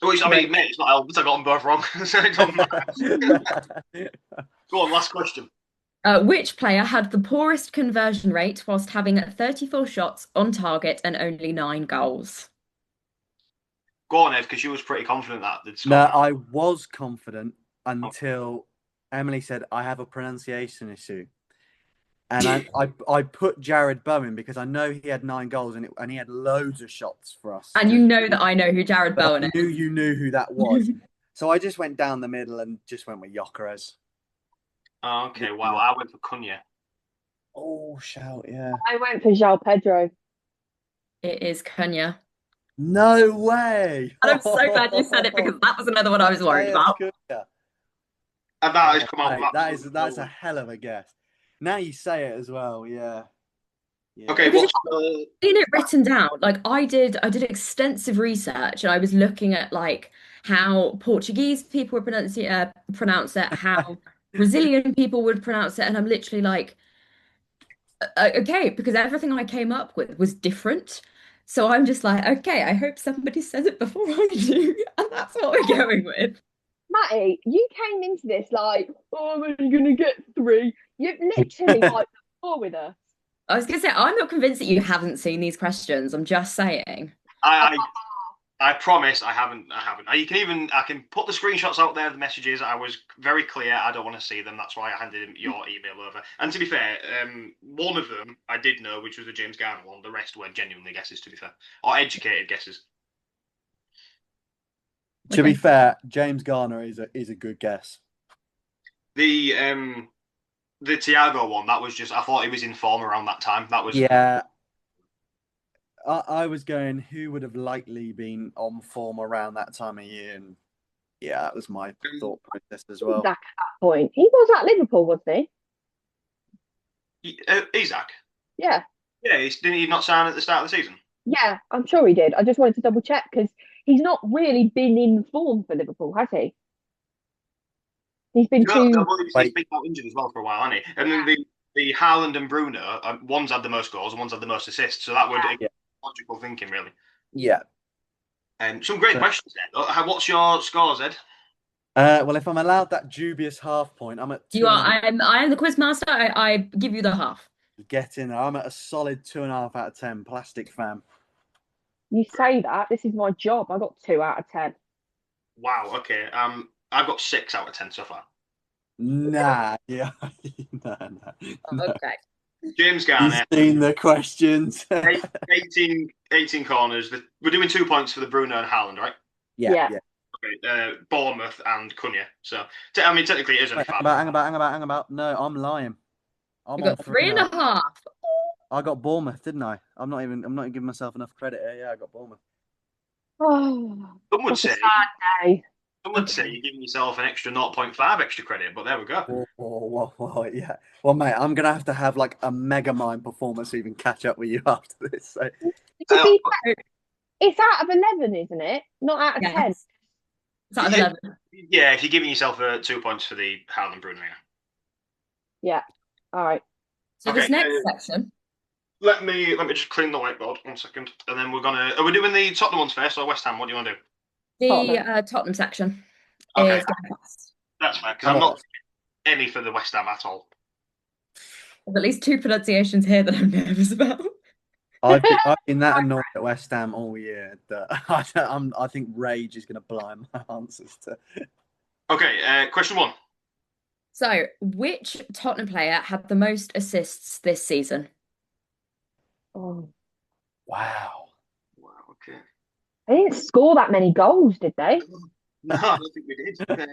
Which, I mean, mate, it's not helped. I got them both wrong. So it doesn't matter. Go on, last question. Which player had the poorest conversion rate whilst having 34 shots on target and only 9 goals? Go on, Ed, because you was pretty confident that they'd score. No, I was confident until Emily said, I have a pronunciation issue. And I put Jared Bowen because I know he had 9 goals and he had loads of shots for us. And you know that I know who Jared Bowen is. I knew you knew who that was. So I just went down the middle and just went with Gyökeres. Oh, okay, wow. I went for Cunha. Oh, shout, yeah. I went for João Pedro. It is Cunha. No way. And I'm so glad you said it because that was another one I was worried about. And that has come out. That's a hell of a guess. Now you say it as well, yeah. Okay, what's seen it written down? Like I did extensive research and I was looking at like how Portuguese people would pronounce it, how Brazilian people would pronounce it, and I'm literally like, okay, because everything I came up with was different. So I'm just like, okay, I hope somebody says it before I do, and that's what we're going with. Matty, you came into this like, oh, I'm only going to get 3. You've literally wiped the floor with us. I was gonna say, I'm not convinced that you haven't seen these questions. I'm just saying. I, I promise I haven't. I haven't. I can put the screenshots out there, the messages. I was very clear. I don't want to see them. That's why I handed him your email over. And to be fair, one of them I did know, which was the James Garner one. The rest were genuinely guesses, to be fair, or educated guesses. To be Okay. fair, James Garner is a good guess. The Tiago one, that was just. I thought he was in form around that time. That was. Yeah, I was going, who would have likely been on form around that time of year? And yeah, that was my thought process as well. Zach at that point. He was at Liverpool, wasn't he? Isaac. Yeah. Yeah, didn't he not sign at the start of the season? Yeah, I'm sure he did. I just wanted to double check because he's not really been in form for Liverpool, has he? He's been No, no, too. well, he's Wait, been out injured as well for a while, hasn't he? And then the Haaland and Bruno, one's had the most goals and one's had the most assists, so that would yeah, logical thinking, really. yeah. Some great So, questions there. What's your scores, Ed? well, if I'm allowed that dubious half point, I'm at You two and a are. half. I am the quiz master. I give you the half. Get in there. I'm at a solid 2.5 out of 10. Plastic fan. You say that. This is my job. I got 2 out of 10. Wow. Okay. I've got 6 out of 10 so far. Nah, yeah, no, no. Okay. James You've Garner, seen the questions. 18 corners. We're doing 2 points for the Bruno and Haaland, right? Yeah, Yeah. yeah. Okay. Bournemouth and Cunha. So, I mean, technically, it is only Wait, hang 5. about, hang about, hang about, hang about. No, I'm lying. I'm We on got three three and now. a half. I got Bournemouth, didn't I? I'm not giving myself enough credit here. Yeah, I got Bournemouth. Oh, Some would what a say, sad day. you're giving yourself an extra 0.5 extra credit, but there we go. Whoa, yeah. Well, mate, I'm gonna have like a mega mind performance to even catch up with you after this. So, To Uh, be fair, it's out of 11, isn't it? Not out of 10. Yes. It's out of yeah, 11. yeah, if you're giving yourself 2 points for the Haaland Bruno, yeah. Yeah. All right. So Okay, this next section, let me just clean the whiteboard 1 second, and then we're gonna. Are we doing the Tottenham ones first or West Ham? What do you want to do? the Tottenham. Tottenham section Okay, is going fast. that's fine because I'm I'm at, not any for the West Ham at all. There's at least 2 pronunciations here that I'm nervous about. I've been that annoyed at West Ham all year that I think rage is gonna blind my answers to. Okay, question 1. So, which Tottenham player had the most assists this season? Oh, Wow. Wow. Okay. they didn't score that many goals, did they? No, I don't think we did.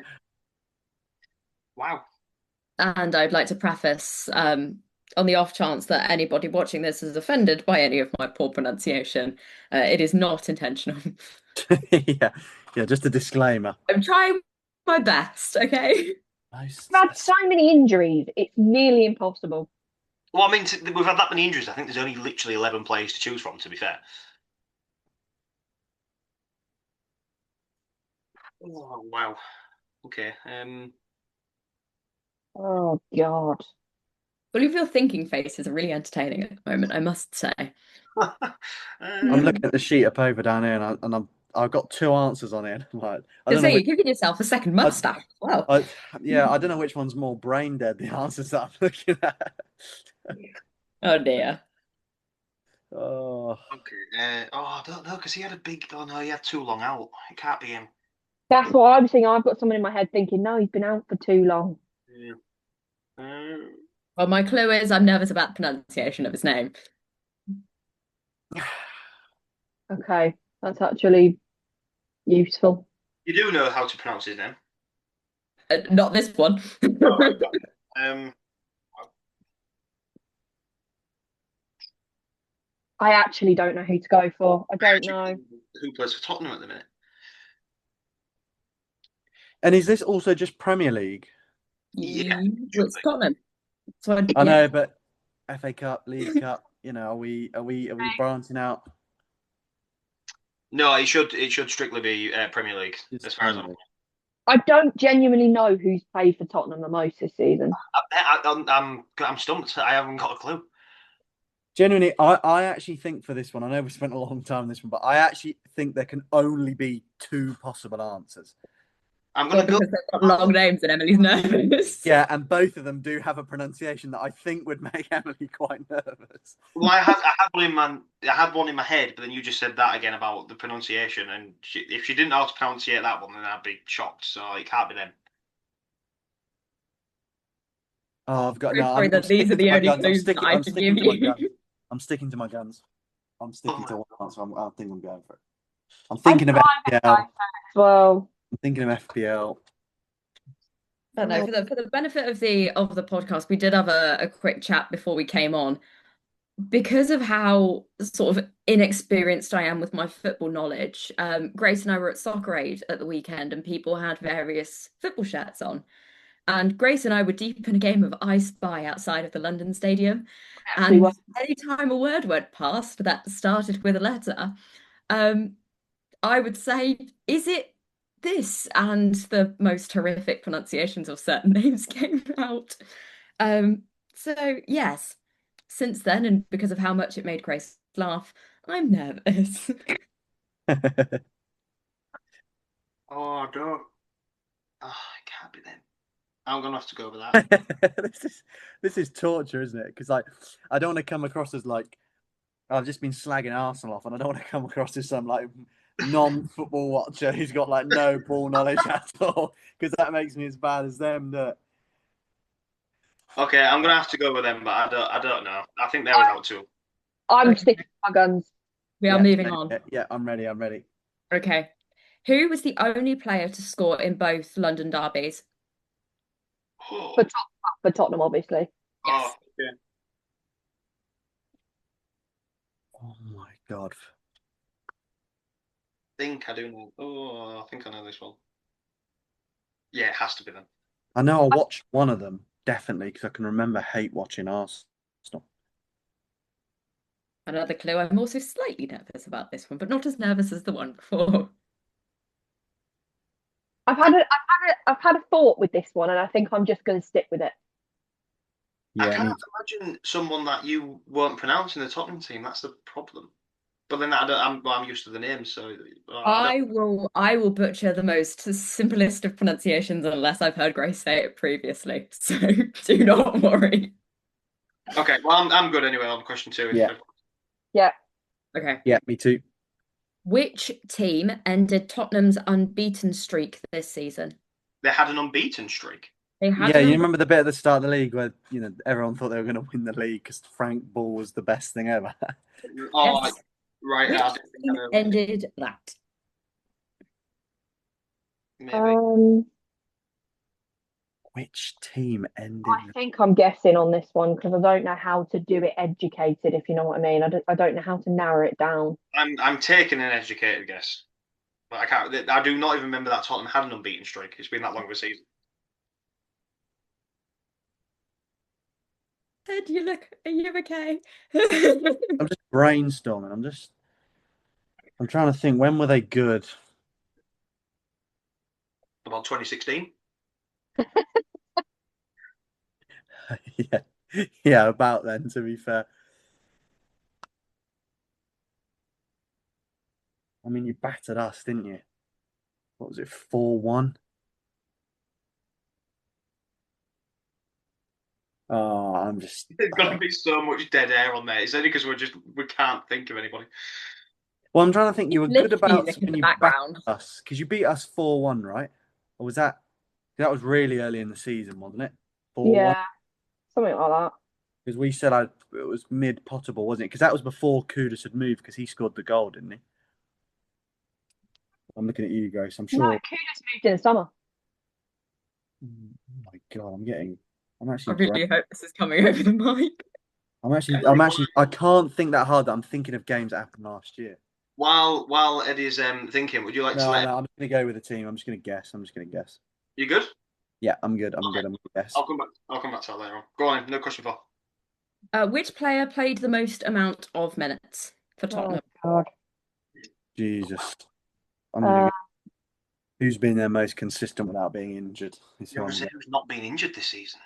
Wow. And I'd like to preface, on the off chance that anybody watching this is offended by any of my poor pronunciation, it is not intentional. Yeah, yeah. Just a disclaimer. I'm trying my best, okay? Most We've had so many injuries, it's nearly impossible. Well, I mean, we've had that many injuries. I think there's only literally 11 players to choose from. To be fair. Oh wow. Okay. Oh, God. All of your thinking faces are really entertaining at the moment, I must say. I'm looking at the sheet of paper down here, I've got 2 answers on it. I'm like, I don't So know you're which. giving yourself a second mustache as well. Yeah, I don't know which one's more brain dead. The answers that I'm looking at. Oh dear. Oh, Okay. I don't know because he had a big. Oh no, he had too long out. It can't be him. That's what I'm thinking. I've got someone in my head thinking, no, he's been out for too long. Yeah. Well, my clue is I'm nervous about the pronunciation of his name. Okay, that's actually useful. You do know how to pronounce his name. Not this one. Oh, right. Um. I actually don't know who to go for. I don't know. Who plays for Tottenham at the minute? and is this also just Premier League? Yeah. Well, it's Tottenham. So I know, but FA Cup, League Cup. Are we branching out? No, it should strictly be Premier League Just as far as Premier League. I don't genuinely know who's played for Tottenham the most this season. I'm stumped. I haven't got a clue. Genuinely, I actually think for this one, I know we spent a long time on this one, but I actually think there can only be 2 possible answers. I'm Well, gonna go. because they've got long names and Emily's nervous. Yeah, and both of them do have a pronunciation that I think would make Emily quite nervous. Well, I had one in my head, but then you just said that again about the pronunciation, and if she didn't know how to pronunciate that one, then I'd be shocked. So it can't be them. Oh, I've got Very no. sorry I'm that these are sticking to the my only guns. I'm clues that sticking. I I'm can sticking give to my you. guns. I'm sticking to my guns. I'm Oh sticking my to one God. answer. I think I'm going for it. I'm I'm thinking of driving FPL. as well. I'm thinking of FPL. But no, Oh, for the benefit of the podcast, we did have a quick chat before we came on. Because of how sort of inexperienced I am with my football knowledge, Grace and I were at Soccer Aid at the weekend and people had various football shirts on. And Grace and I were deep in a game of I Spy outside of the London Stadium. we And were. anytime a word went past that started with a letter, um, I would say, is it this? And the most horrific pronunciations of certain names came out. So yes, since then, and because of how much it made Grace laugh, I'm nervous. Oh no. Oh, it can't be them. I'm gonna have to go with that. this is torture, isn't it? Because like I don't want to come across as like I've just been slagging Arsenal off, and I don't want to come across as some like non-football watcher who's got like no ball knowledge at all. Because that makes me as bad as them. That Okay, I'm gonna have to go with them, but I don't know. I think they're without two. I'm Okay, sticking to my guns. we are yeah, moving on. yeah, I'm ready. I'm ready. Okay. Who was the only player to score in both London derbies? For, Oh, for Tottenham, obviously. oh, Yes. yeah. Oh my god. Think I do know. Oh, I think I know this one. Yeah, it has to be them. I know I watched one of them definitely because I can remember hate watching Arsenal. Another clue. I'm also slightly nervous about this one, but not as nervous as the one before. I've had a thought with this one, and I think I'm just going to stick with it. I Yeah, can't me imagine someone that you won't pronounce in the Tottenham team. That's the problem. But then I'm used to the names, so I don't. I will butcher the most simplest of pronunciations unless I've heard Grace say it previously. So do not worry. Okay, well I'm good anyway on question two. yeah, Yeah. Okay. yeah, me too. Which team ended Tottenham's unbeaten streak this season? They had an unbeaten streak. They had Yeah, an you unbeaten. remember the bit at the start of the league where everyone thought they were going to win the league because Frank Ball was the best thing ever. Oh, Yes. right. Which I didn't think I team know. ended that? Maybe. Um, Which team ended? I think I'm guessing on this one because I don't know how to do it educated, if you know what I mean. I don't know how to narrow it down. I'm taking an educated guess, but I can't. I do not even remember that Tottenham had an unbeaten streak. It's been that long of a season. Ed, are you okay? I'm just brainstorming. I'm trying to think when were they good? About 2016. yeah, yeah, about then. To be fair, I mean you battered us, didn't you? What was it, 4-1? Oh, I'm just. There's going to be so much dead air on there. It's only because we can't think of anybody. Well, I'm trying to think. You were good Lift about music in when the you battered background. us because you beat us 4-1, right? Or was that was really early in the season, wasn't it? 4-1. Yeah, something like that. Because we said it was mid-potable, wasn't it? Because that was before Kudus had moved because he scored the goal, didn't he? I'm looking at you, Grace. I'm No, sure. Kudus moved in the summer. Oh my God, I'm I actually brain. really hope this is coming over the mic. I can't think that hard that I'm thinking of games that happened last year. While Eddie's thinking, would you like to No, let him? no, I'm just gonna go with the team. I'm just gonna guess. You good? Yeah, I'm good. I'm Okay. good. I'm gonna guess. I'll come back to that later on. Go on. No question for. Which player played the most amount of minutes for Oh Tottenham? God. Jesus. I'm gonna Uh, go. Who's been their most consistent without being injured? Is You who want I'm to say going. who's not been injured this season?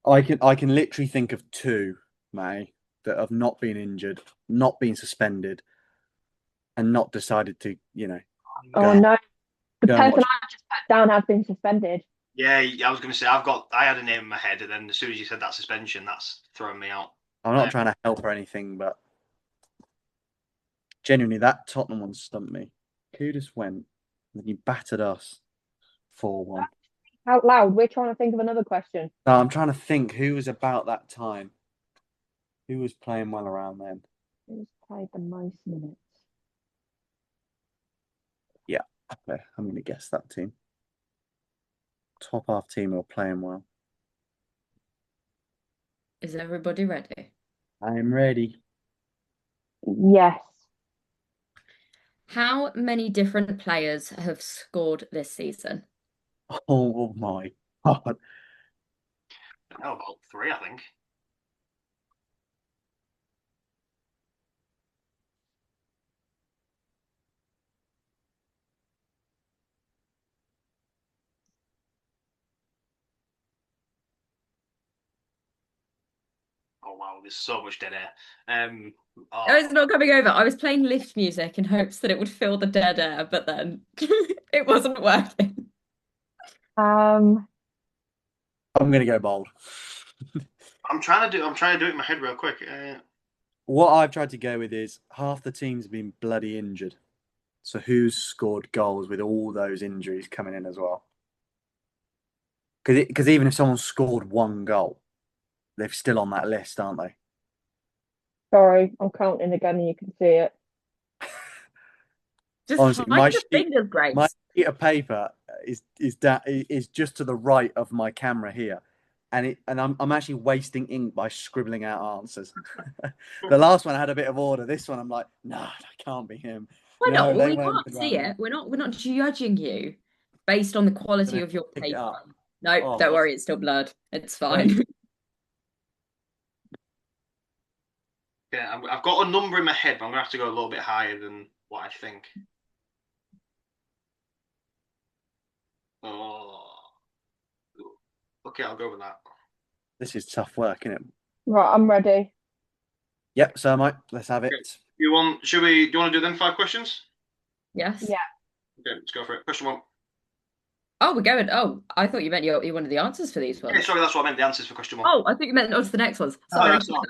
I can literally think of two, May. that have not been injured, not been suspended, and not decided to, Oh go no, the go and person watch. I just put down has been suspended. Yeah, I was going to say I had a name in my head, and then as soon as you said that suspension, that's throwing me out. I'm not trying to help or anything, but genuinely, that Tottenham one stumped me. Kudus went, and he battered us 4-1. Out loud, we're trying to think of another question. No, I'm trying to think who was about that time. Who was playing well around then? Who's played the most minutes? Yeah, okay, I'm going to guess that team. Top half team who are playing well. Is everybody ready? I am ready. Yes. How many different players have scored this season? Oh my God. Oh, about 3, I think. Oh wow, there's so much dead air. Oh, it's not coming over. I was playing lift music in hopes that it would fill the dead air, but then it wasn't working. Um, I'm going to go bold. I'm trying to do it in my head real quick. What I've tried to go with is half the team's been bloody injured. So who's scored goals with all those injuries coming in as well? Because even if someone scored 1 goal, they're still on that list, aren't they? sorry, I'm counting again and you can see it. Just Honestly, hide your fingers, my Grace. sheet of paper is just to the right of my camera here, and I'm actually wasting ink by scribbling out answers. The last one I had a bit of order. This one I'm like, no, that can't be him. Why not? No, Well, they we weren't can't good see round. it. We're not judging you based on the quality Gonna of your pick it paper. up. No, Oh, don't worry, it's still blurred. It's fine. Yeah, I've got a number in my head, but I'm gonna have to go a little bit higher than what I think. Oh, okay, I'll go with that. this is tough work, isn't it? Right, I'm ready. Yep. So Mike, let's have it. Okay. You want? Should we? Do you want to do them 5 questions? Yes. Yeah. Okay, let's go for it. Question 1. Oh, we're going. Oh, I thought you meant you wanted the answers for these Yeah, ones. sorry, that's what I meant. The answers for question 1. Oh, I thought you meant on to the next ones. No, Sorry. that's not.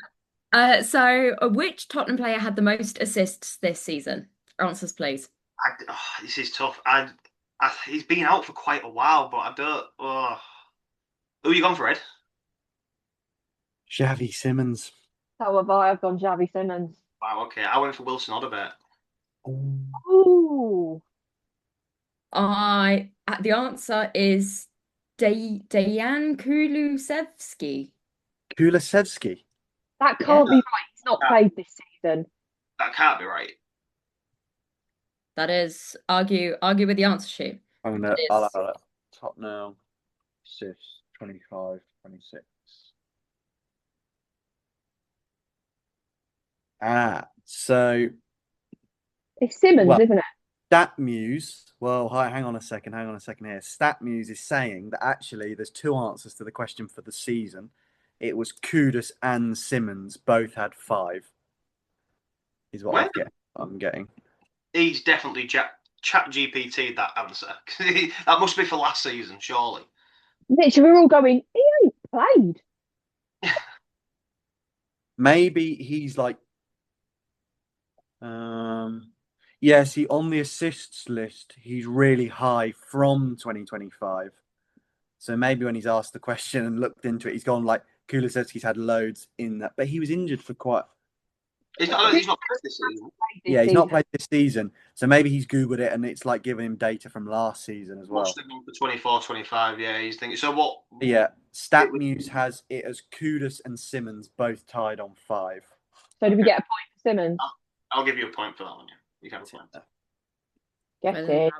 Which Tottenham player had the most assists this season? Answers, please. This is tough. He's been out for quite a while, but I don't. Who are you gone for, Ed? Xavi Simmons. So have I. I've gone Xavi Simmons. Wow, okay. I went for Wilson Odobert. Oh. Ooh, The answer is Dejan Kulusevski. Kulusevski. that Yeah, can't be right. He's not That, played this season. that can't be right. that is argue with the answer sheet. It I'll is. have it. Tottenham, assists 25, 26. So It's Simmons, well, isn't it? StatMuse. Well, hang on a second here. StatMuse is saying that actually there's 2 answers to the question for the season. It was Kudus and Simmons both had 5. Is what Well, I'm getting. he's definitely chat GPT that answer. That must be for last season, surely. Literally, we're all going, he ain't played. Maybe he's like, yeah. See, on the assists list, he's really high from 2025. So maybe when he's asked the question and looked into it, he's gone like Kulusevski's had loads in that, but he was injured for quite. He's not played this season. Yeah, he's not played this season, so maybe he's googled it and it's like giving him data from last season as well. Must have been for 24, 25. Yeah, he's thinking. So what? Yeah, StatMuse has it as Kudus and Simmons both tied on 5. So did we get a point for Simmons? I'll give you a point for that one. Yeah, you can have a point. Get it.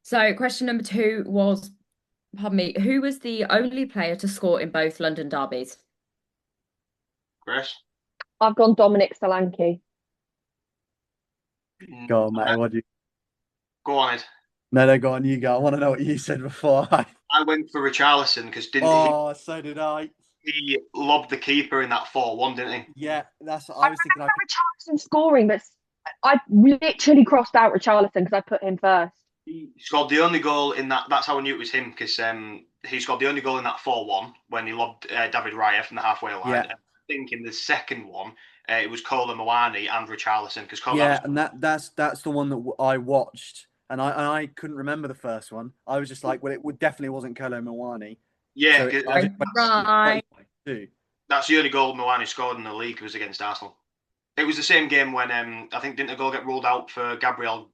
So question number 2 was, pardon me, who was the only player to score in both London derbies? Chris? I've gone Dominic Solanke. Go on, Matty. What do you? Go on, Ed. No, go on. You go. I want to know what you said before. I went for Richarlison because didn't Oh, so did I. He lobbed the keeper in that 4-1, didn't he? Yeah, that's what I I was thinking. remember Richarlison scoring, but I literally crossed out Richarlison because I put him first. He scored the only goal in that. That's how I knew it was him because he scored the only goal in that 4-1 when he lobbed David Raya from the halfway line. Yeah, And I think in the second one, it was Kolo Muani and Richarlison because that yeah, was. and that's the one that I watched, and I couldn't remember the first one. I was just like, well, definitely wasn't Kolo Muani, Yeah, so 'cause, I just went Right. too. that's the only goal Muani scored in the league was against Arsenal. It was the same game when I think didn't a goal get ruled out for Gabriel?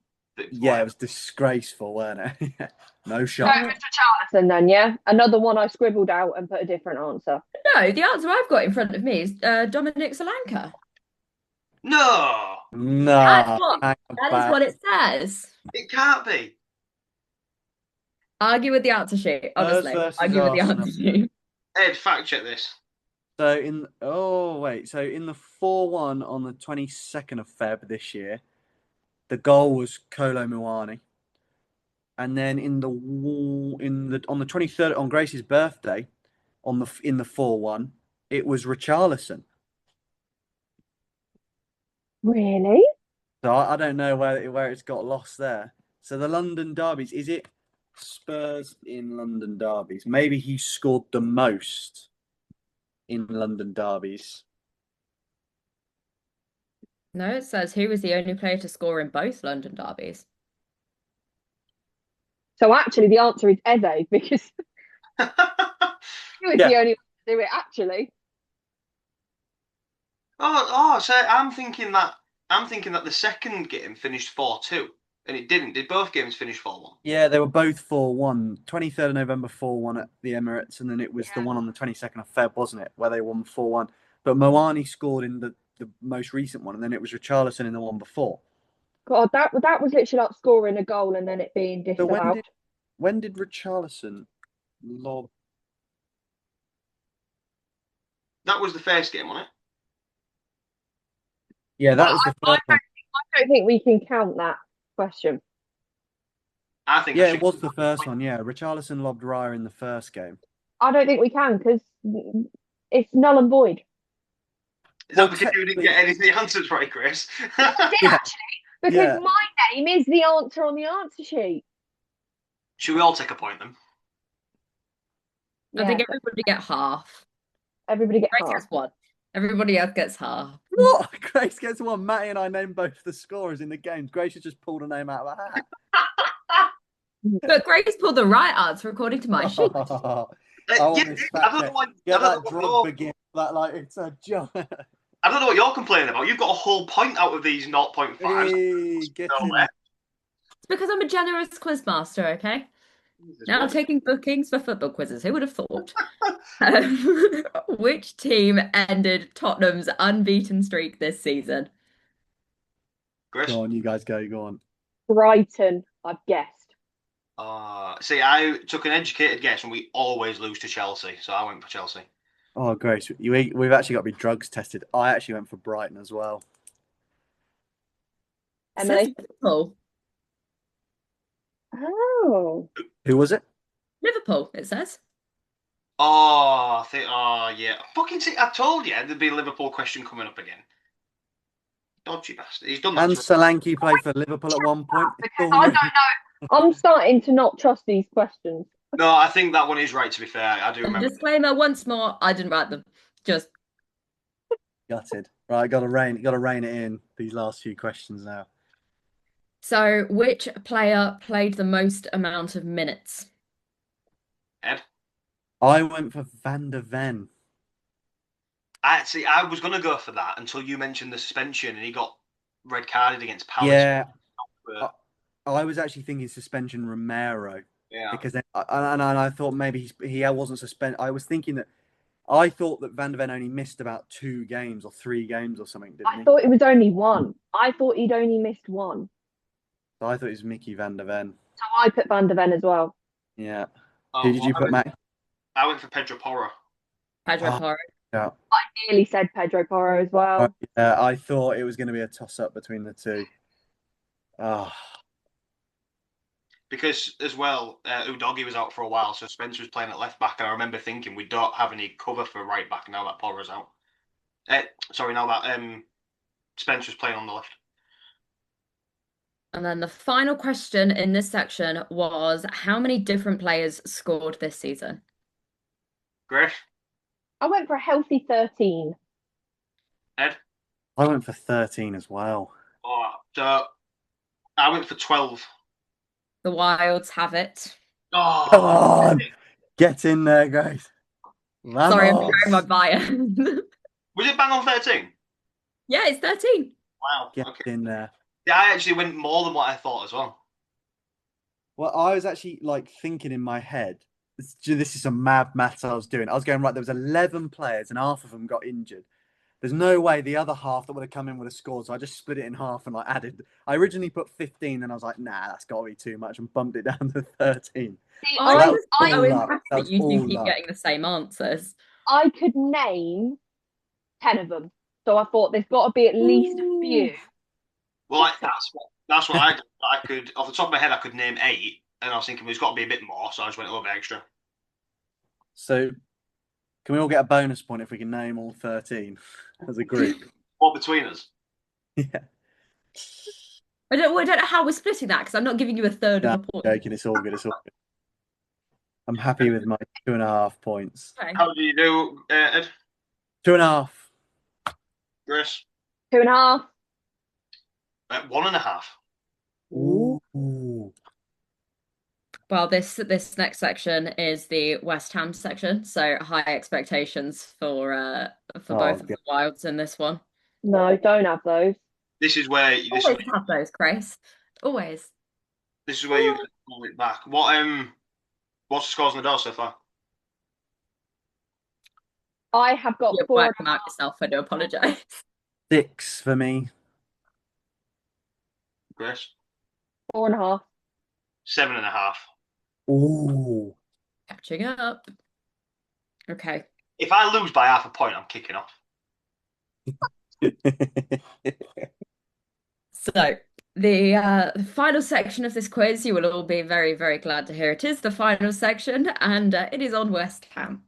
Yeah, it was disgraceful, weren't it? No So shot. it was Richarlison then, yeah? Another one I scribbled out and put a different answer. No, the answer I've got in front of me is Dominic Solanka. No, That's Nah, what hang that is about. what it says. it can't be. Argue with the answer sheet, Spurs honestly. versus Argue with the Arsenal. answer sheet. Ed, fact check this. So in the 4-1 on the 22nd of Feb this year, the goal was Kolo Muani. And then on the 23rd on Grace's birthday, in the 4-1, it was Richarlison. Really? So I don't know where it's got lost there. So the London derbies, is it Spurs in London derbies? Maybe he scored the most in London derbies. No, it says who was the only player to score in both London derbies. So actually the answer is Eze because he was Yeah. the only one to do it actually. So I'm thinking that the second game finished 4-2, and it didn't. Did both games finish 4-1? Yeah, they were both 4-1. 23rd of November 4-1 at the Emirates, and then it was the one on the 22nd of Feb, wasn't it? Where they won 4-1. But Moani scored in the most recent one, and then it was Richarlison in the one before. God, that was literally like scoring a goal and then it being So disallowed. when did Richarlison lob? That was the first game, wasn't it? Yeah, that was the first one. I don't think we can count that question. I think I Yeah, should. it was the first one. Yeah, Richarlison lobbed Raya in the first game. I don't think we can because it's null and void. Is that Well, because you didn't get any of the answers right, Chris? I did Yeah. actually, because Yeah. my name is the answer on the answer sheet. Should we all take a point then? I think Yeah, everybody get half. everybody get Grace half. gets one. Everybody else gets half. What? Grace gets one. Matty and I named both the scorers in the games. Grace has just pulled a name out of a hat. But Grace pulled the right answer according to my sheet. I want this I fact don't know check. why. Get I don't that know drug what begin. That like it's a job. I don't know what you're complaining about. You've got a whole point out of these 0.5s. Hey, get in. Nowhere. It's because I'm a generous quiz master, okay? Jesus, Now what? taking bookings for football quizzes. Who would have thought? Which team ended Tottenham's unbeaten streak this season? Chris? Go on, you guys go. Go on. Brighton, I've guessed. See, I took an educated guess, and we always lose to Chelsea, so I went for Chelsea. Oh, Grace, we've actually got to be drugs tested. I actually went for Brighton as well. It says Emily? Liverpool. Oh, Who was it? Liverpool, it says. Yeah. Fucking see, I told you there'd be a Liverpool question coming up again. Dodgy bastard. He's done that And to us. Solanke played for Liverpool at one point. because I don't know. I'm starting to not trust these questions. No, I think that one is right, to be fair. I do And remember. disclaimer once more, I didn't write them. Just Gutted. Right, got to rein it in. These last few questions now. so which player played the most amount of minutes? Ed? I went for Van der Ven. I was going to go for that until you mentioned the suspension and he got red carded against Palace. Yeah. I was actually thinking suspension Romero. Yeah. Because then, and I thought maybe he wasn't suspended. I thought that Van der Ven only missed about 2 games or 3 games or something, didn't I he? thought it was only one. I thought he'd only missed one. So I thought it was Mickey Van der Ven. So I put Van der Ven as well. Yeah. Oh, Who did you put, Matt? I went for Pedro Porro. Pedro Oh. Porro. Yeah. I nearly said Pedro Porro as well. I thought it was going to be a toss-up between the two. Oh. Because as well, Udogie was out for a while, so Spencer was playing at left back, and I remember thinking we don't have any cover for right back now that Porro's out. Sorry, now that Spencer's playing on the left. And then the final question in this section was how many different players scored this season? Grace, I went for a healthy 13. Ed. I went for 13 as well. Oh, so I went for 12. The Wilds have it. Oh, Come on, get in there, guys. Sorry, I'm Vamos. showing my bias. was it bang on 13? Yeah, it's 13. Wow. Get Okay. in there. Yeah, I actually went more than what I thought as well. Well, I was actually like thinking in my head, this is some mad maths I was doing. I was going, right, there was 11 players and half of them got injured. There's no way the other half that would have come in would have scored. So I just split it in half and like added. I originally put 15 and I was like, nah, that's got to be too much and bumped it down to 13. See, I that was was so all luck. impressed That that was you two all keep luck. getting the same answers. I could name 10 of them. So I thought there's got to be at least a few. Well, that's what I did. I could, off the top of my head, I could name 8, and I was thinking, well, there's got to be a bit more, so I just went a little bit extra. So can we all get a bonus point if we can name all 13 as a group? What between us? Yeah. I don't know how we're splitting that because I'm not giving you a third No, of a point. joking. It's all good. It's all good. I'm happy with my 2.5 points. Okay. How do you do, Ed? 2.5. Grace? 2.5. 1.5. Ooh. Well, this next section is the West Ham section, so high expectations for both of the God. Wilds in this one. No, don't have those. This is where Always have those, Grace. Always. this is where you call it back. What's the scores on the door so far? I have got You've 4. worked them out yourself. I do apologise. 6 for me. Grace? 4.5. 7.5. Ooh. Catching up. Okay. If I lose by half a point, I'm kicking off. So the final section of this quiz, you will all be very, very glad to hear it is the final section, and it is on West Ham.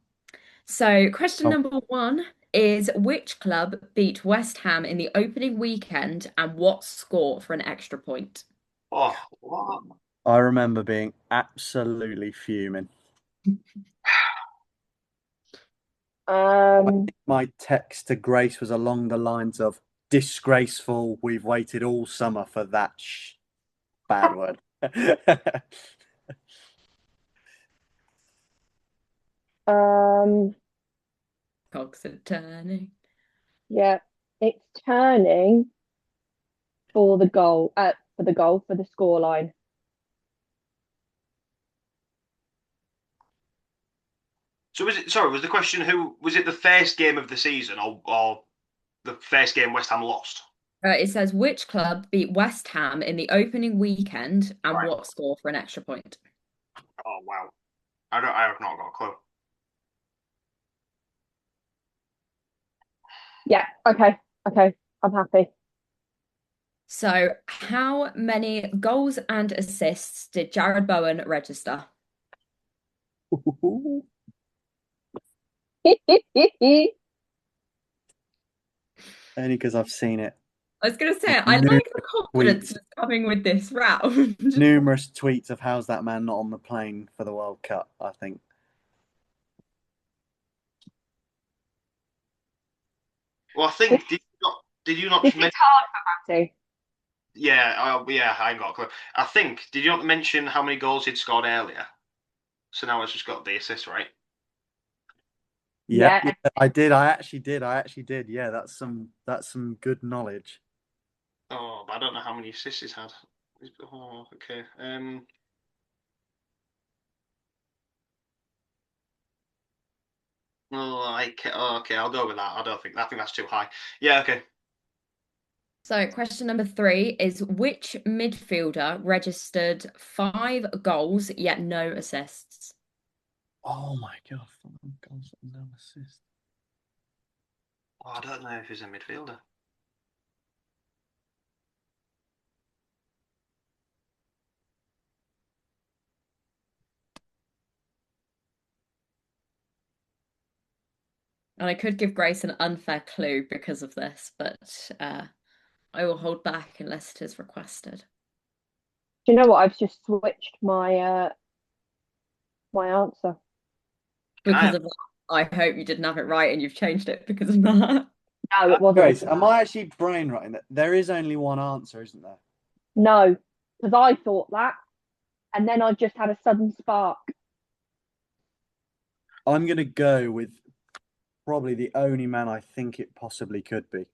So question number 1 is which club beat West Ham in the opening weekend and what score for an extra point? Oh, what? I remember being absolutely fuming. My text to Grace was along the lines of disgraceful. We've waited all summer for that bad word. Cogs are turning. Yeah, it's turning for the goal. For the scoreline. So was the question who was it the first game of the season or the first game West Ham lost? It says which club beat West Ham in the opening weekend and Right. what score for an extra point? Oh wow. I have not got a clue. Yeah, okay. I'm happy. So, how many goals and assists did Jared Bowen register? Only because I've seen it. I was going to say, I like the confidence that's coming with this round. Numerous tweets of how's that man not on the plane for the World Cup, I think. Well, I think did you not This mention? is hard for Matty. Yeah, I ain't got a clue. I think did you not mention how many goals he'd scored earlier? So now it's just got the assist, right? Yeah, I did. I actually did. Yeah, that's some good knowledge. Oh, but I don't know how many assists he's had. Oh, okay. Okay, I'll go with that. I think that's too high. Yeah, okay. So, question number 3 is which midfielder registered 5 goals yet no assists? Oh my god, 5 goals and no assist. Oh, I don't know if he's a midfielder. And I could give Grace an unfair clue because of this, but I will hold back unless it is requested. Do you know what? I've just switched my answer. Can I Because have? of that, I hope you didn't have it right and you've changed it because of that. No, it wasn't. Grace, am I actually brainwriting that? There is only one answer, isn't there? No, because I thought that, and then I just had a sudden spark. I'm going to go with probably the only man I think it possibly could be.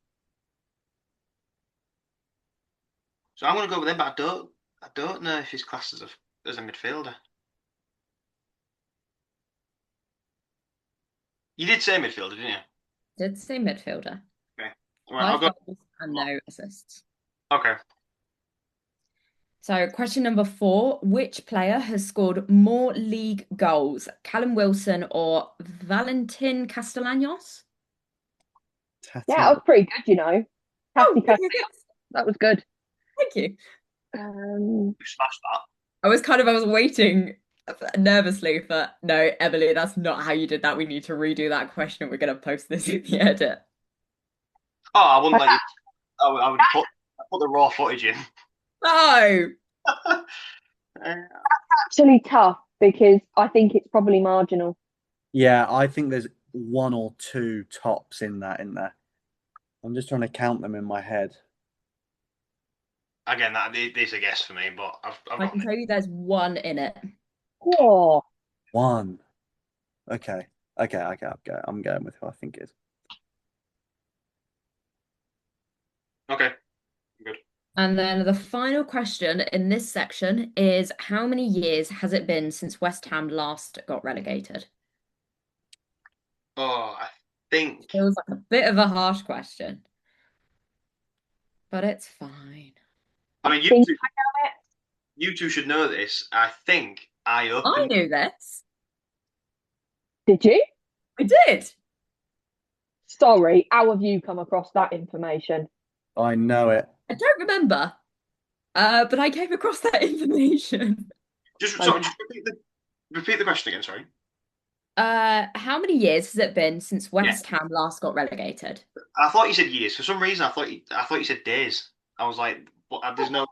So I'm going to go with him, but I don't know if he's classed as a midfielder. You did say midfielder, didn't you? Did say midfielder. Okay. Right, I'll 5 go. goals and no assists. Okay. So, question number 4. Which player has scored more league goals, Callum Wilson or Valentin Castellanos? Yeah, Tatty. that was pretty good, you know. Oh, Cassie, that was good. thank you. You smashed that. I was waiting nervously for, no, Emily, that's not how you did that. We need to redo that question. We're going to post this in the edit. Oh, I wouldn't let you. I would put the raw footage in. No! Actually tough because I think it's probably marginal. Yeah, I think there's one or two tops in there. I'm just trying to count them in my head. Again, that is a guess for me, but I've I got can tell you there's one in it. Whoa. One. Okay. I'm going with who I think it is. okay. Good. And then the final question in this section is how many years has it been since West Ham last got relegated? Oh, I think Feels like a bit of a harsh question, but it's fine. I mean Think I know it. you two should know this. I think I I opened. knew this. Did you? I did. Sorry, how have you come across that information? I know it. I don't remember, but I came across that information. Sorry, just repeat the question again. Sorry. How many years has it been since Yeah, West Ham last got relegated? I thought you said years. For some reason, I thought you said days. I was like, but there's no.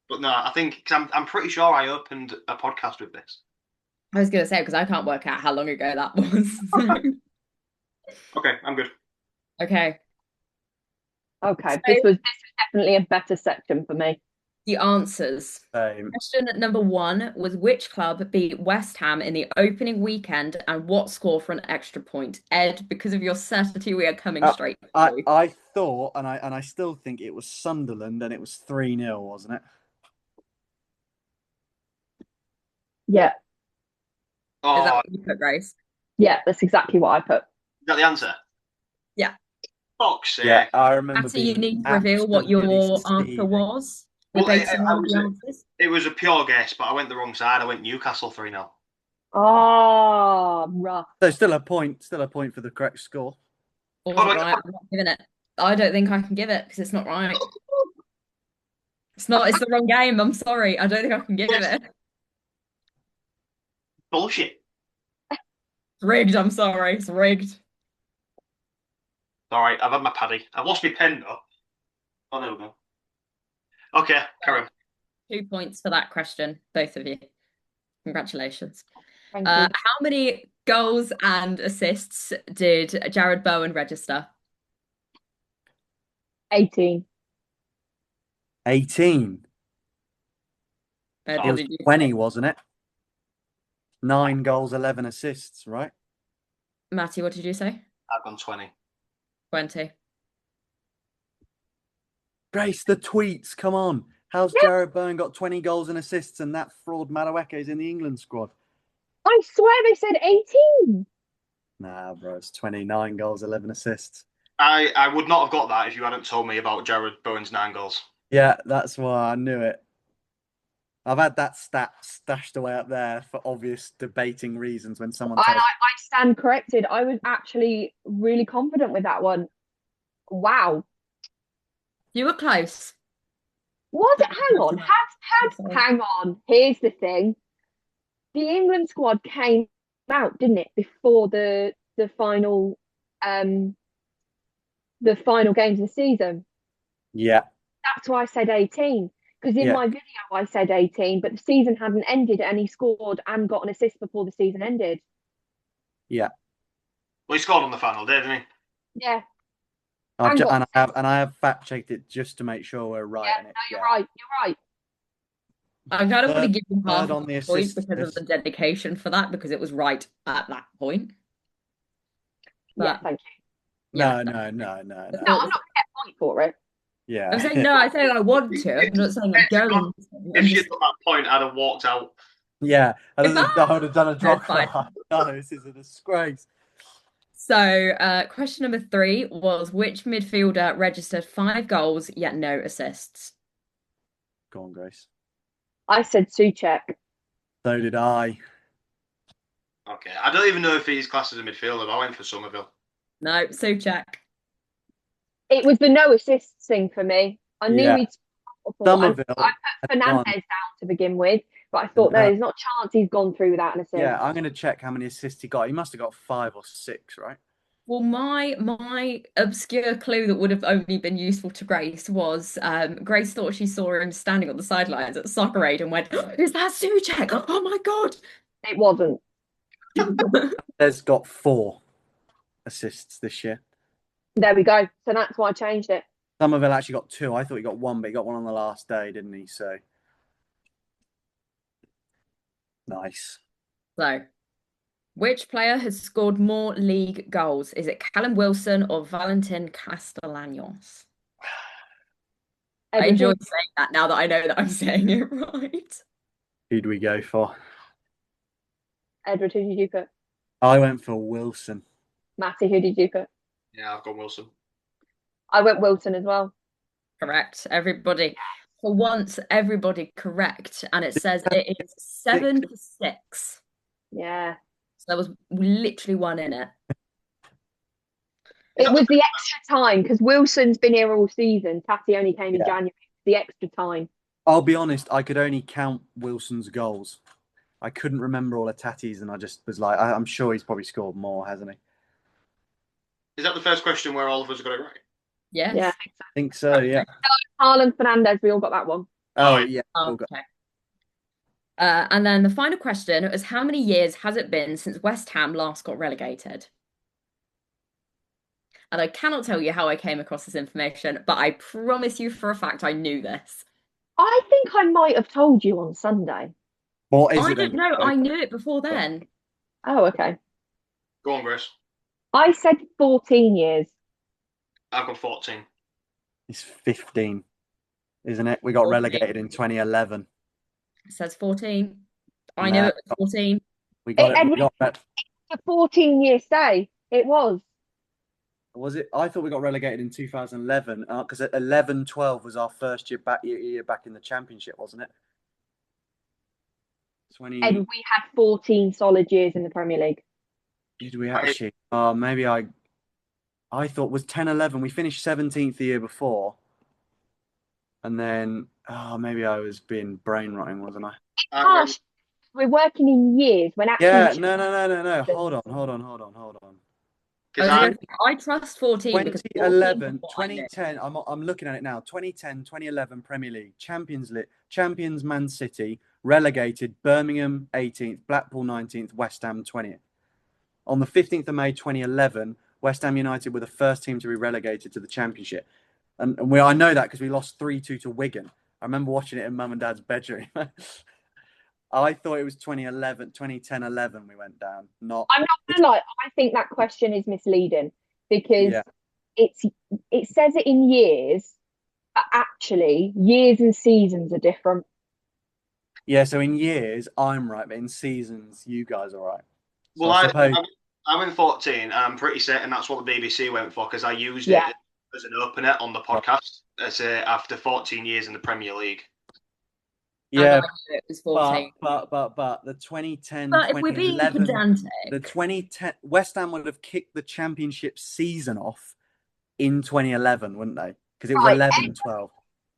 But no, I think because I'm pretty sure I opened a podcast with this. I was gonna say because I can't work out how long ago that was. Okay, I'm good. Okay, Okay, so this was definitely a better section for me. the answers. Same. Question number 1 was which club beat West Ham in the opening weekend and what score for an extra point? Ed, because of your certainty, we are coming straight I, to you. I thought, and I still think it was Sunderland, and it was 3-0, wasn't it? Yeah, Is that Oh, what you put, Grace? yeah, that's exactly what I put. is that the answer? Yeah. Fuck's sake. Yeah, I remember Matty, you being need to reveal what absolutely your answer seething. was. We're Well, basing all the answers. it was a pure guess, but I went the wrong side. I went Newcastle 3-0. Ah, rough. So still a point for the correct score. Wasn't Oh, right. I'm not giving it. I don't think I can give it because it's not right. It's not. It's the wrong game. I'm sorry. I don't think I can give it. bullshit. It's rigged. I'm sorry. It's rigged. All right, I've had my paddy. I've lost my pen though. Oh, there we go. Okay, carry on. 2 points for that question, both of you. Congratulations. Thank you. How many goals and assists did Jared Bowen register? 18. 18. Ed, It what was did you 20, say? wasn't it? 9 goals, 11 assists, right? Matty, what did you say? I've gone 20. 20. Grace, the tweets, come on. How's Jared Bowen got 20 goals and assists and that fraud Madueke is in the England squad? I swear they said 18. Nah, bro, it's 29 goals, 11 assists. I would not have got that if you hadn't told me about Jared Bowen's 9 goals. Yeah, that's why I knew it. I've had that stat stashed away up there for obvious debating reasons when someone tells I stand corrected. I was actually really confident with that one. Wow. You were close. Was it? Hang on. Hang on. Here's the thing. The England squad came out, didn't it, before the final the final games of the season. Yeah, That's why I said 18. Because in yeah. my video I said 18, but the season hadn't ended and he scored and got an assist before the season ended. Yeah. Well, he scored on the final day, didn't he? Yeah. I've And ju- got and I have fact checked it just to make sure we're right. yeah, And it, no, you're yeah. right. You're right. I kind of want to Third, give him half third on the a point assist because of the list. dedication for that, because it was right at that point. Yeah, But thank you. No, yeah, no, no, no, No, I'm no. not going to get a point for it. Yeah. I'm saying no. I'm saying I want to. I'm not saying I'm going to. If I'm she just got that point, I'd have walked out. Yeah. I would Goodbye. have done a No, drop it's fine. cry. No, this is a disgrace. So, question number 3 was, which midfielder registered 5 goals yet no assists? Go on, Grace. I said Souček. So did I. Okay, I don't even know if he's classed as a midfielder. I went for Somerville. No, Souček. It was the no assists thing for me. I knew Yeah. he'd scored before. Somerville I put Fernandez won. down to begin with, but I thought there's not a chance he's gone through without an assist. Yeah, I'm going to check how many assists he got. He must have got 5 or 6, right? Well, my obscure clue that would have only been useful to Grace was Grace thought she saw him standing on the sidelines at Soccer Aid and went, "Is that Souček? Oh my God!" It wasn't. There's got 4 assists this year. There we go. So that's why I changed it. Somerville actually got 2. I thought he got 1, but he got 1 on the last day, didn't he? So nice. So, which player has scored more league goals? Is it Callum Wilson or Valentin Castellanos? I enjoy saying that now that I know that I'm saying it right. Who'd we go for? Edward, who did you put? I went for Wilson. Matty, who did you put? Yeah, I've gone Wilson. I went Wilson as well. Correct. Everybody. For once, everybody correct. And it says it is 7-6. Yeah. So there was literally 1 in it. It was the extra time because Wilson's been here all season. Tatty only came in January. The extra time. I'll be honest, I could only count Wilson's goals. I couldn't remember all the Tatties, and I just was like, I'm sure he's probably scored more, hasn't he? Is that the first question where all of us got it right? Yes. Yeah, I think so, yeah. Haaland, Fernandez, we all got that one. Oh, yeah. Okay. And then the final question is, how many years has it been since West Ham last got relegated? And I cannot tell you how I came across this information, but I promise you for a fact I knew this. I think I might have told you on Sunday. What is I it? don't know. I knew it before then. Oh, okay. Go on, Grace. I said 14 years. I've got 14. It's 15, isn't it? We got 14. relegated in 2011. It says 14. I knew it was 14. We got it. We got a 14-year stay. It was. Was it? I thought we got relegated in 2011 because 11-12 was our first year back in the Championship, wasn't it? 20. And we had 14 solid years in the Premier League. Did we actually? Oh, maybe I thought was 10-11. We finished 17th the year before, and then maybe I was being brain rotting, wasn't I? Gosh, we're working in years when actually. Yeah, no. Hold on. I trust 14 because 2011, 2010. I'm looking at it now. 2010, 2011 Premier League, Champions Man City, relegated Birmingham 18th, Blackpool 19th, West Ham 20th. On the 15th of May 2011, West Ham United were the first team to be relegated to the Championship. And I know that because we lost 3-2 to Wigan. I remember watching it in Mum and Dad's bedroom. I thought it was 2010-11 we went down. I'm not going to lie. I think that question is misleading because it says it in years, but actually years and seasons are different. Yeah, so in years, I'm right, but in seasons, you guys are right. Well, I went 14, and I'm pretty certain that's what the BBC went for because I used it as an opener on the podcast after 14 years in the Premier League. Yeah, it was 14. But the 2010, but if we're being pedantic, the 2010 West Ham would have kicked the Championship season off in 2011, wouldn't they? Because it was 11-12.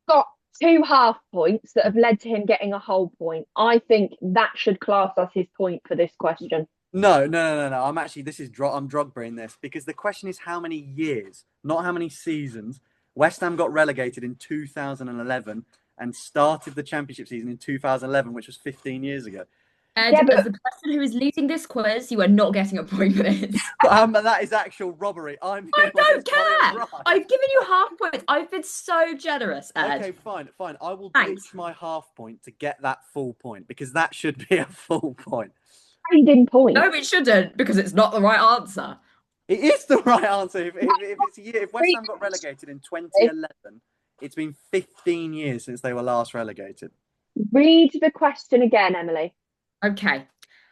Got 2 half points that have led to him getting a whole point. I think that should class as his point for this question. No. I'm actually I'm drug brain this because the question is how many years, not how many seasons. West Ham got relegated in 2011 and started the championship season in 2011, which was 15 years ago. Yeah, Ed, as but the person who is leading this quiz, you are not getting a point for this. That is actual robbery. I'm the I one that's don't got it care. right. I've given you half points. I've been so generous, Ed. Okay, fine. I will Thanks. ditch my half point to get that full point because that should be a full point. trading point. No, it shouldn't, because it's not the right answer. It is the right answer. If West Ham got relegated in 2011, it's been 15 years since they were last relegated. Read the question again, Emily. Okay.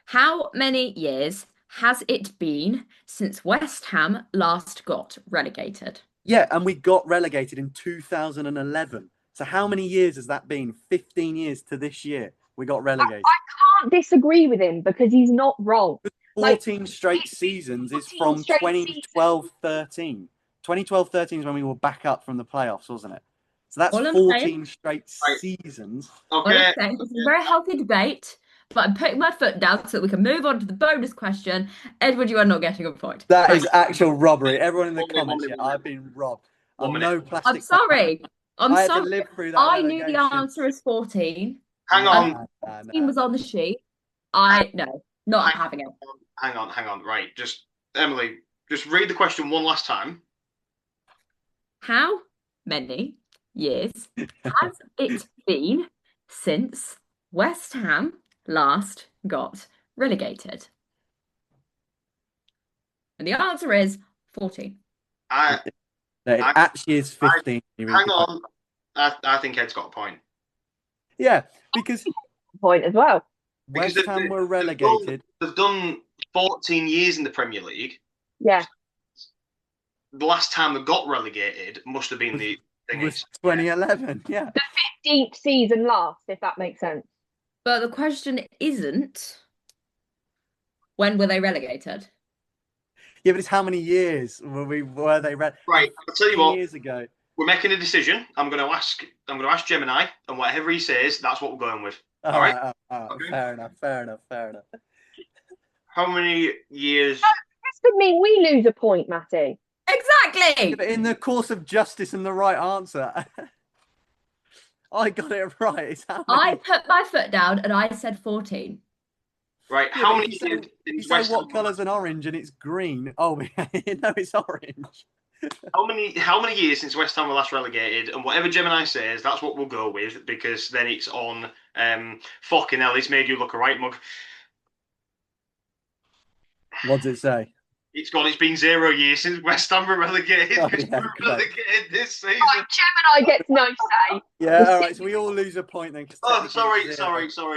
How many years has it been since West Ham last got relegated? Yeah, and we got relegated in 2011. So how many years has that been? 15 years to this year. We got relegated. I can't disagree with him because he's not wrong. 14 straight seasons is 14 from straight 2012-13. 2012-13 is when we were back up from the playoffs, wasn't it? So that's All I'm 14 straight Right. seasons. All Okay. I'm saying, this is a very healthy debate, but I'm putting my foot down so that we can move on to the bonus question. Edward, you are not getting a point. That Thanks. is actual robbery. Everyone in the 1 minute, comments, 1 yeah, minute, 1 I've minute. been robbed. 1 I'm minute. no I'm plastic. sorry. I'm I had to sorry. live through that I knew the relegation. answer is 14. Hang on. 14 was on the sheet. No, not having it. Hang on. Right. Emily, just read the question one last time. How many years has it been since West Ham last got relegated? And the answer is 14. I It I- actually is 15. You read hang the on. I think Ed's got a point. Yeah, because Point as well. Because West Ham were relegated. They've done 14 years in the Premier League. Yeah. The last time they got relegated must have been the It was 2011. Yeah. 15th season last, if that makes sense. But the question isn't when were they relegated? Yeah, but it's how many years were they Right. I'll tell you 15 what. years ago. We're making a decision. I'm going to ask Gemini, and whatever he says, that's what we're going with. All right. Okay. Fair enough. How many years? This could mean we lose a point, Matty. Exactly. Yeah, but in the course of justice and the right answer, I got it right. It's how I many. put my foot down and I said 14. Right. Yeah, How but many you say, years you since say West what Ham? colour's an orange and it's green? Oh, no, it's orange. How many years since West Ham were last relegated? And whatever Gemini says, that's what we'll go with because then it's on. Fucking hell, it's made you look a right mug. What does it say? It's been 0 years since West Ham were relegated. Oh, Because yeah, we were great. relegated this season. Right, Gemini gets no say. Yeah, all right. So we all lose a point then. Oh, sorry.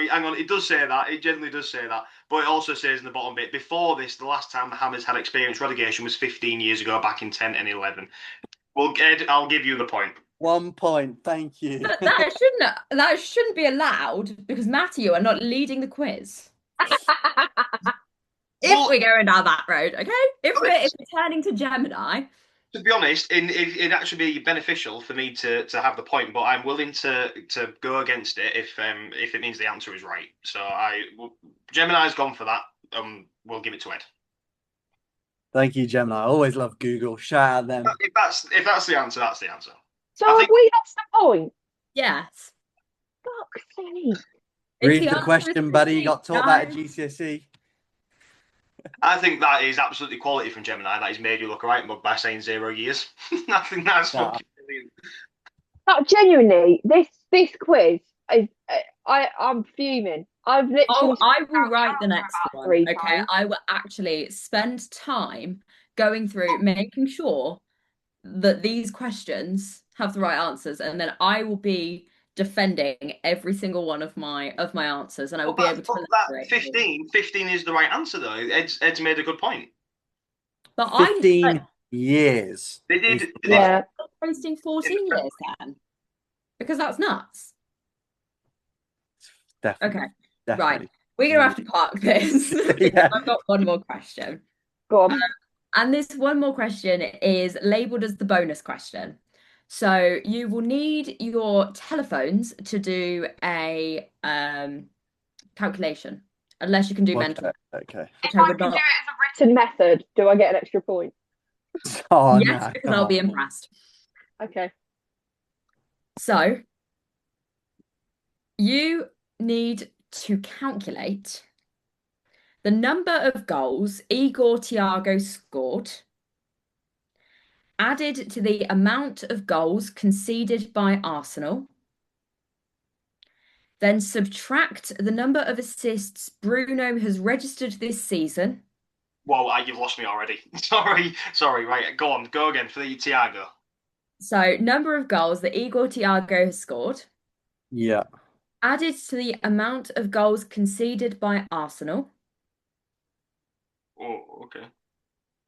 Hang on. It does say that. It generally does say that. But it also says in the bottom bit, before this, the last time the Hammers had experienced relegation was 15 years ago, back in 10 and 11. Well, Ed, I'll give you the point. 1 point. Thank you. That shouldn't be allowed because Matty, you are not leading the quiz. If we're going down that road, okay? If we're turning to Gemini. To be honest, it'd actually be beneficial for me to have the point, but I'm willing to go against it if it means the answer is right. So Gemini's gone for that. We'll give it to Ed. Thank you, Gemini. I always love Google. Shout out them. If that's the answer, that's the answer. So have we lost the point? Yes. Fuck's sake. Read If the answer question, is buddy. You got taught that at no. GCSE. I think that is absolutely quality from Gemini. That he's made you look a right mug by saying 0 years. I think that's fucking brilliant. But genuinely, this quiz is I'm fuming. I've literally. Oh, I will write the next one. 3 Okay, times. I will actually spend time going through making sure that these questions have the right answers, and then I will be defending every single one of my answers, and I will be able to elaborate. 15 is the right answer though. Ed's made a good point. But I 15 years. They did. Yeah. wasting 14 years then, because that's nuts. Definitely. Okay, Definitely. right. We're gonna have to park this. Yeah. I've got one more question. Go on. And this one more question is labeled as the bonus question. So you will need your telephones to do a calculation. unless you can do Okay. mental, Okay. which If I I would can do not. it as a written method, do I get an extra point? Oh Yes, no, because come I'll be on. impressed. Okay. So you need to calculate the number of goals Igor Thiago scored added to the amount of goals conceded by Arsenal, then subtract the number of assists Bruno has registered this season. Whoa, you've lost me already. Sorry. Right, go on, go again for the Thiago. So, number of goals that Igor Thiago has scored, Yeah. added to the amount of goals conceded by Arsenal, Oh, okay.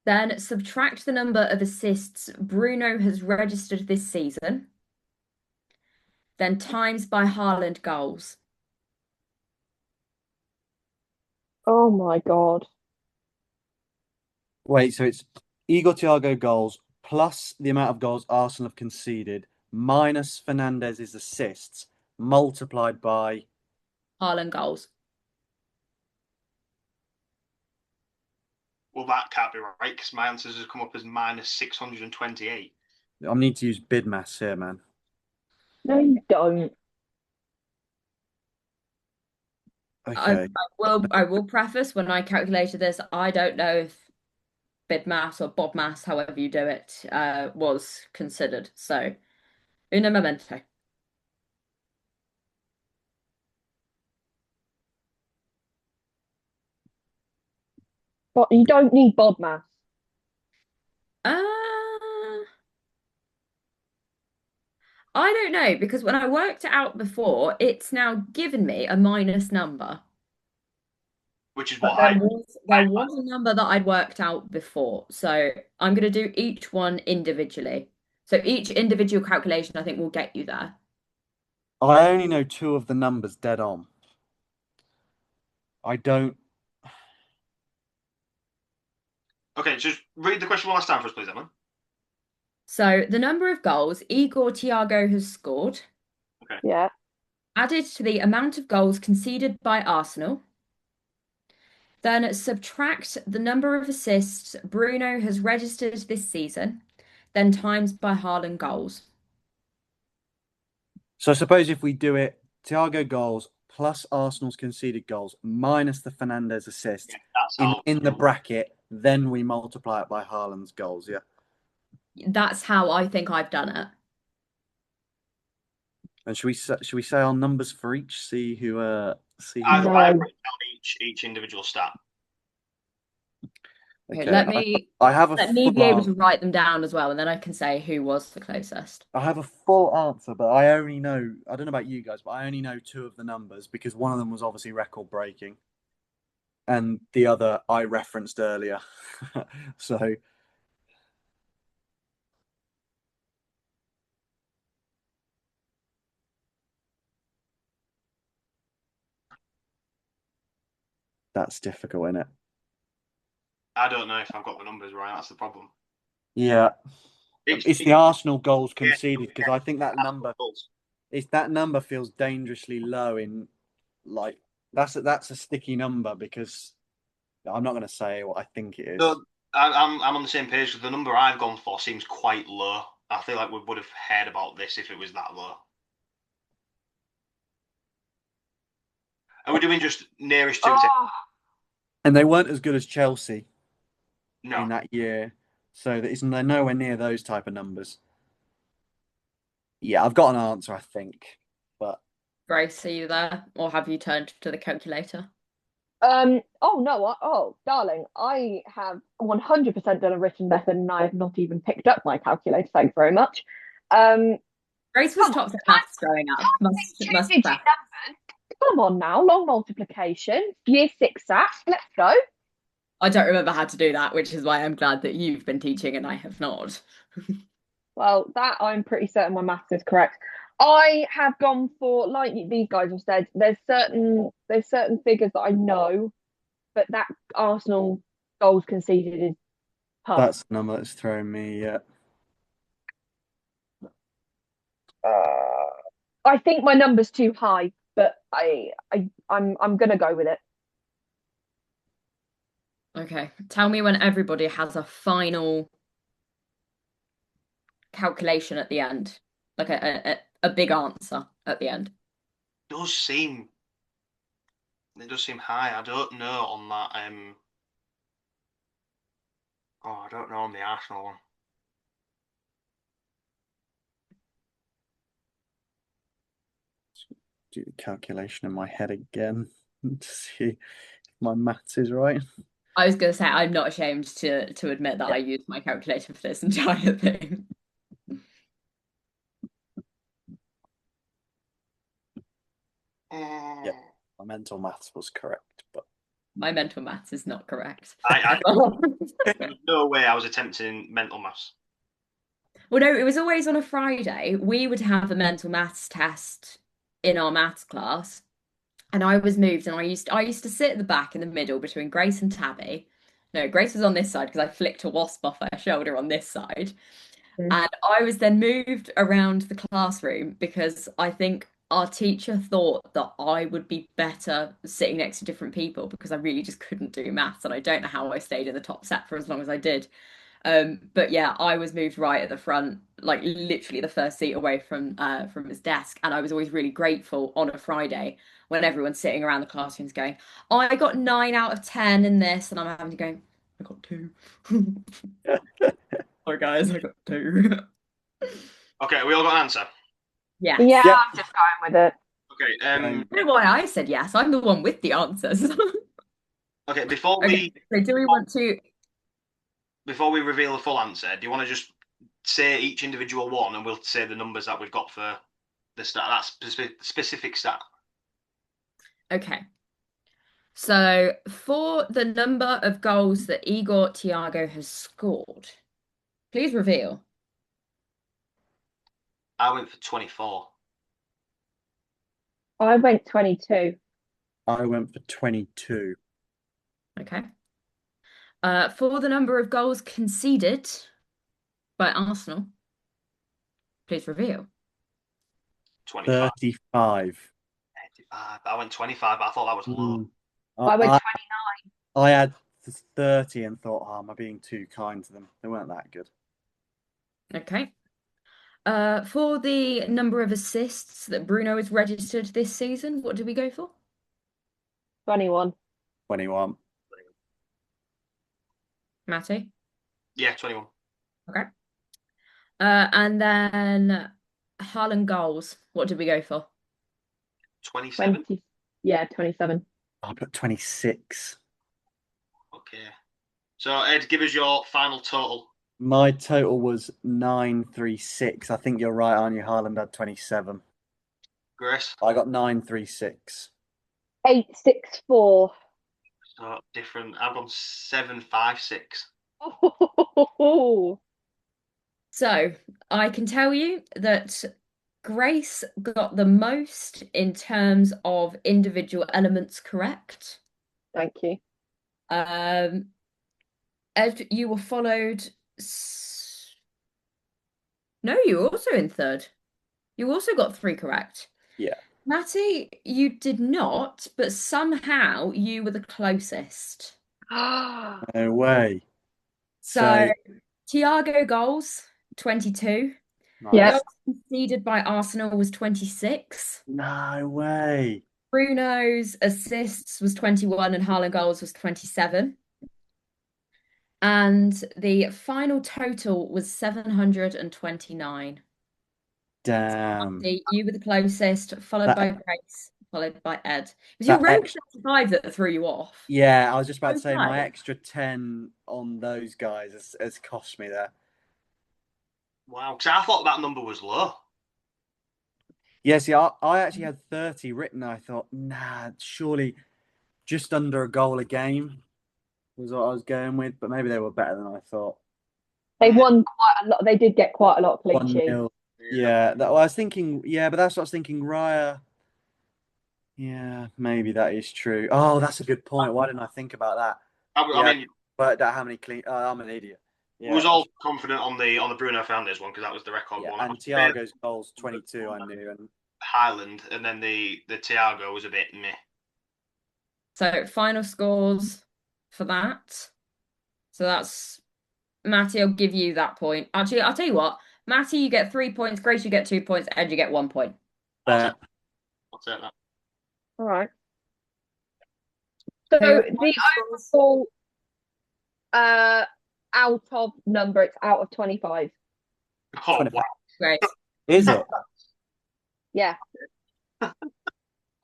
then subtract the number of assists Bruno has registered this season, then times by Haaland goals. Oh my God. Wait, so it's Igor Thiago goals plus the amount of goals Arsenal have conceded minus Fernandez's assists multiplied by. Haaland goals. Well, that can't be right because my answers have come up as minus 628. I need to use bid maths here, man. No, you don't. Okay. I will preface when I calculated this, I don't know if bid mass or bob mass, however you do it, was considered. So, una momento. But you don't need bod mass. Uh, I don't know because when I worked it out before, it's now given me a minus number. Which is But what I. there was a number that I'd worked out before. So I'm going to do each one individually. So each individual calculation, I think, will get you there. I only know two of the numbers dead on. I don't. Okay, just read the question one last time for us, please, Emma. So the number of goals Igor Thiago has scored, Okay. Yeah. added to the amount of goals conceded by Arsenal, then subtract the number of assists Bruno has registered this season, then times by Haaland goals. So suppose if we do it, Thiago goals plus Arsenal's conceded goals minus the Fernandez assists Yeah, that's in how. the bracket, then we multiply it by Haaland's goals. Yeah. That's how I think I've done it. And should we say our numbers for each? See who I've No. written down each individual stat. Okay, Okay. I have a let me full be able to answer. write them down as well, and then I can say who was the closest. I have a full answer, but I only know. I don't know about you guys, but I only know two of the numbers because one of them was obviously record breaking, and the other I referenced earlier. So that's difficult, isn't it? I don't know if I've got the numbers right. That's the problem. Yeah. It's the Arsenal goals Yeah, conceded because I think that number feels dangerously low in like that's a sticky number because I'm not going to say what I think it is. No, I'm on the same page because the number I've gone for seems quite low. I feel like we would have heard about this if it was that low. Are we doing just nearest two? Oh, And they weren't as good as Chelsea No. in that year, so they're nowhere near those type of numbers. Yeah, I've got an answer, I think, but Grace, are you there, or have you turned to the calculator? oh no, darling, I have 100% done a written method and I have not even picked up my calculator. Thanks very much. Um, Grace was come on, top at maths growing up. Must two-digit prep. numbers. Come on now, long multiplication, year six that. Let's go. I don't remember how to do that, which is why I'm glad that you've been teaching and I have not. Well, that I'm pretty certain my maths is correct. I have gone for, like these guys have said, there's certain figures that I know, but that Arsenal goals conceded is tough. that's the number that's thrown me. Yeah. I think my number's too high, but I'm gonna go with it. Okay. Tell me when everybody has a final calculation at the end, like a big answer at the end. Does seem it does seem high. I don't know on that. I don't know on the Arsenal one. Do the calculation in my head again to see if my maths is right. I was going to say I'm not ashamed to admit that Yeah. I used my calculator for this entire thing. Yeah, my mental maths was correct, but My mental maths is not correct. I there was no way I was attempting mental maths. Well, no, it was always on a Friday. We would have a mental maths test in our maths class, and I was moved, and I used to sit at the back in the middle between Grace and Tabby. No, Grace was on this side because I flicked a wasp off her shoulder on this side. And I was then moved around the classroom because I think our teacher thought that I would be better sitting next to different people because I really just couldn't do maths. And I don't know how I stayed in the top set for as long as I did. But yeah, I was moved right at the front, like literally the first seat away from his desk. And I was always really grateful on a Friday when everyone's sitting around the classrooms going, oh, I got 9 out of 10 in this, and I'm having to go, I got 2. Sorry guys, I got 2. Okay, we all got an answer. Yes. Yeah, Yep. I'm just going with it. Okay, I don't know why I said yes. I'm the one with the answers. okay. Before Okay, so do we want to? we reveal the full answer, do you want to just say each individual one, and we'll say the numbers that we've got for the stat, that specific stat? Okay. So for the number of goals that Igor Thiago has scored, please reveal. I went for 24. I went 22. I went for 22. Okay. For the number of goals conceded by Arsenal, please reveal. 25. 35. I went 25, but I thought that was low. Mm. I went I, 29. I had 30 and thought, oh, am I being too kind to them? They weren't that good. Okay. For the number of assists that Bruno has registered this season, what did we go for? 21. 21. Matty? Yeah, 21. Okay. And then Haaland goals. What did we go for? 27. 20. Yeah, 27. I put 26. Okay. So Ed, give us your final total. My total was 936. I think you're right, aren't you? Haaland had 27. Grace. I got 936. 864. So different. I've gone 756. Oh, So I can tell you that Grace got the most in terms of individual elements correct. thank you. Ed, you were followed. No, you were also in third. You also got 3 correct. Yeah. Matty, you did not, but somehow you were the closest. No way. So Thiago goals, 22. Yeah. Goals conceded by Arsenal was 26. No way. Bruno's assists was 21 and Haaland goals was 27. And the final total was 729. Damn. Matty, you were the closest, followed That- by Grace, followed by Ed. It was your That round ex- 35 that threw you off. Yeah, I was just about to say my Okay. extra 10 on those guys has cost me there. Wow. Because I thought that number was low. Yeah, see, I actually had 30 written. I thought, nah, surely just under a goal a game was what I was going with, but maybe they were better than I thought. They won quite a lot. They did get quite a lot of clean sheets. 1-0. Yeah, I was thinking, yeah, but that's what I was thinking. Raya. Yeah, maybe that is true. Oh, that's a good point. Why didn't I think about that? I mean, but how many clean? I'm an idiot. we was all confident on the Bruno Fernandes one because that was the record one. And Thiago's goals 22, I knew, and Highland, and then the Thiago was a bit meh. So final scores for that. So that's Matty, I'll give you that point. Actually, I'll tell you what. Matty, you get 3 points. Grace, you get 2 points. Ed, you get 1 point. Fair. I'll take that. All right. So So your the final scores? overall out of number, it's out of 25. Oh, 25. wow. Great. Is it? Yeah. I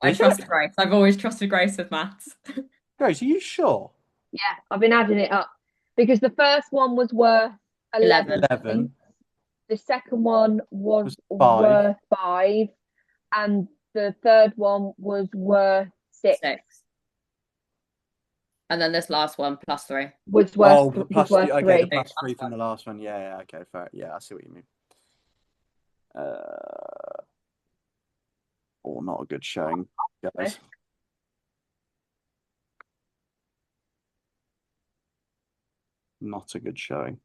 Is trust it? Grace. I've always trusted Grace with maths. Grace, are you sure? Yeah, I've been adding it up because the first one was worth 11. 11 The second one was was 5. worth 5, and the third one was worth 6. 6. And then this last one, +3. Was Oh, worth the was plus worth okay, 3. the plus 3 from the last one. Yeah, okay, fair. Yeah, I see what you mean. Oh, not a good showing, guys. Not a good showing.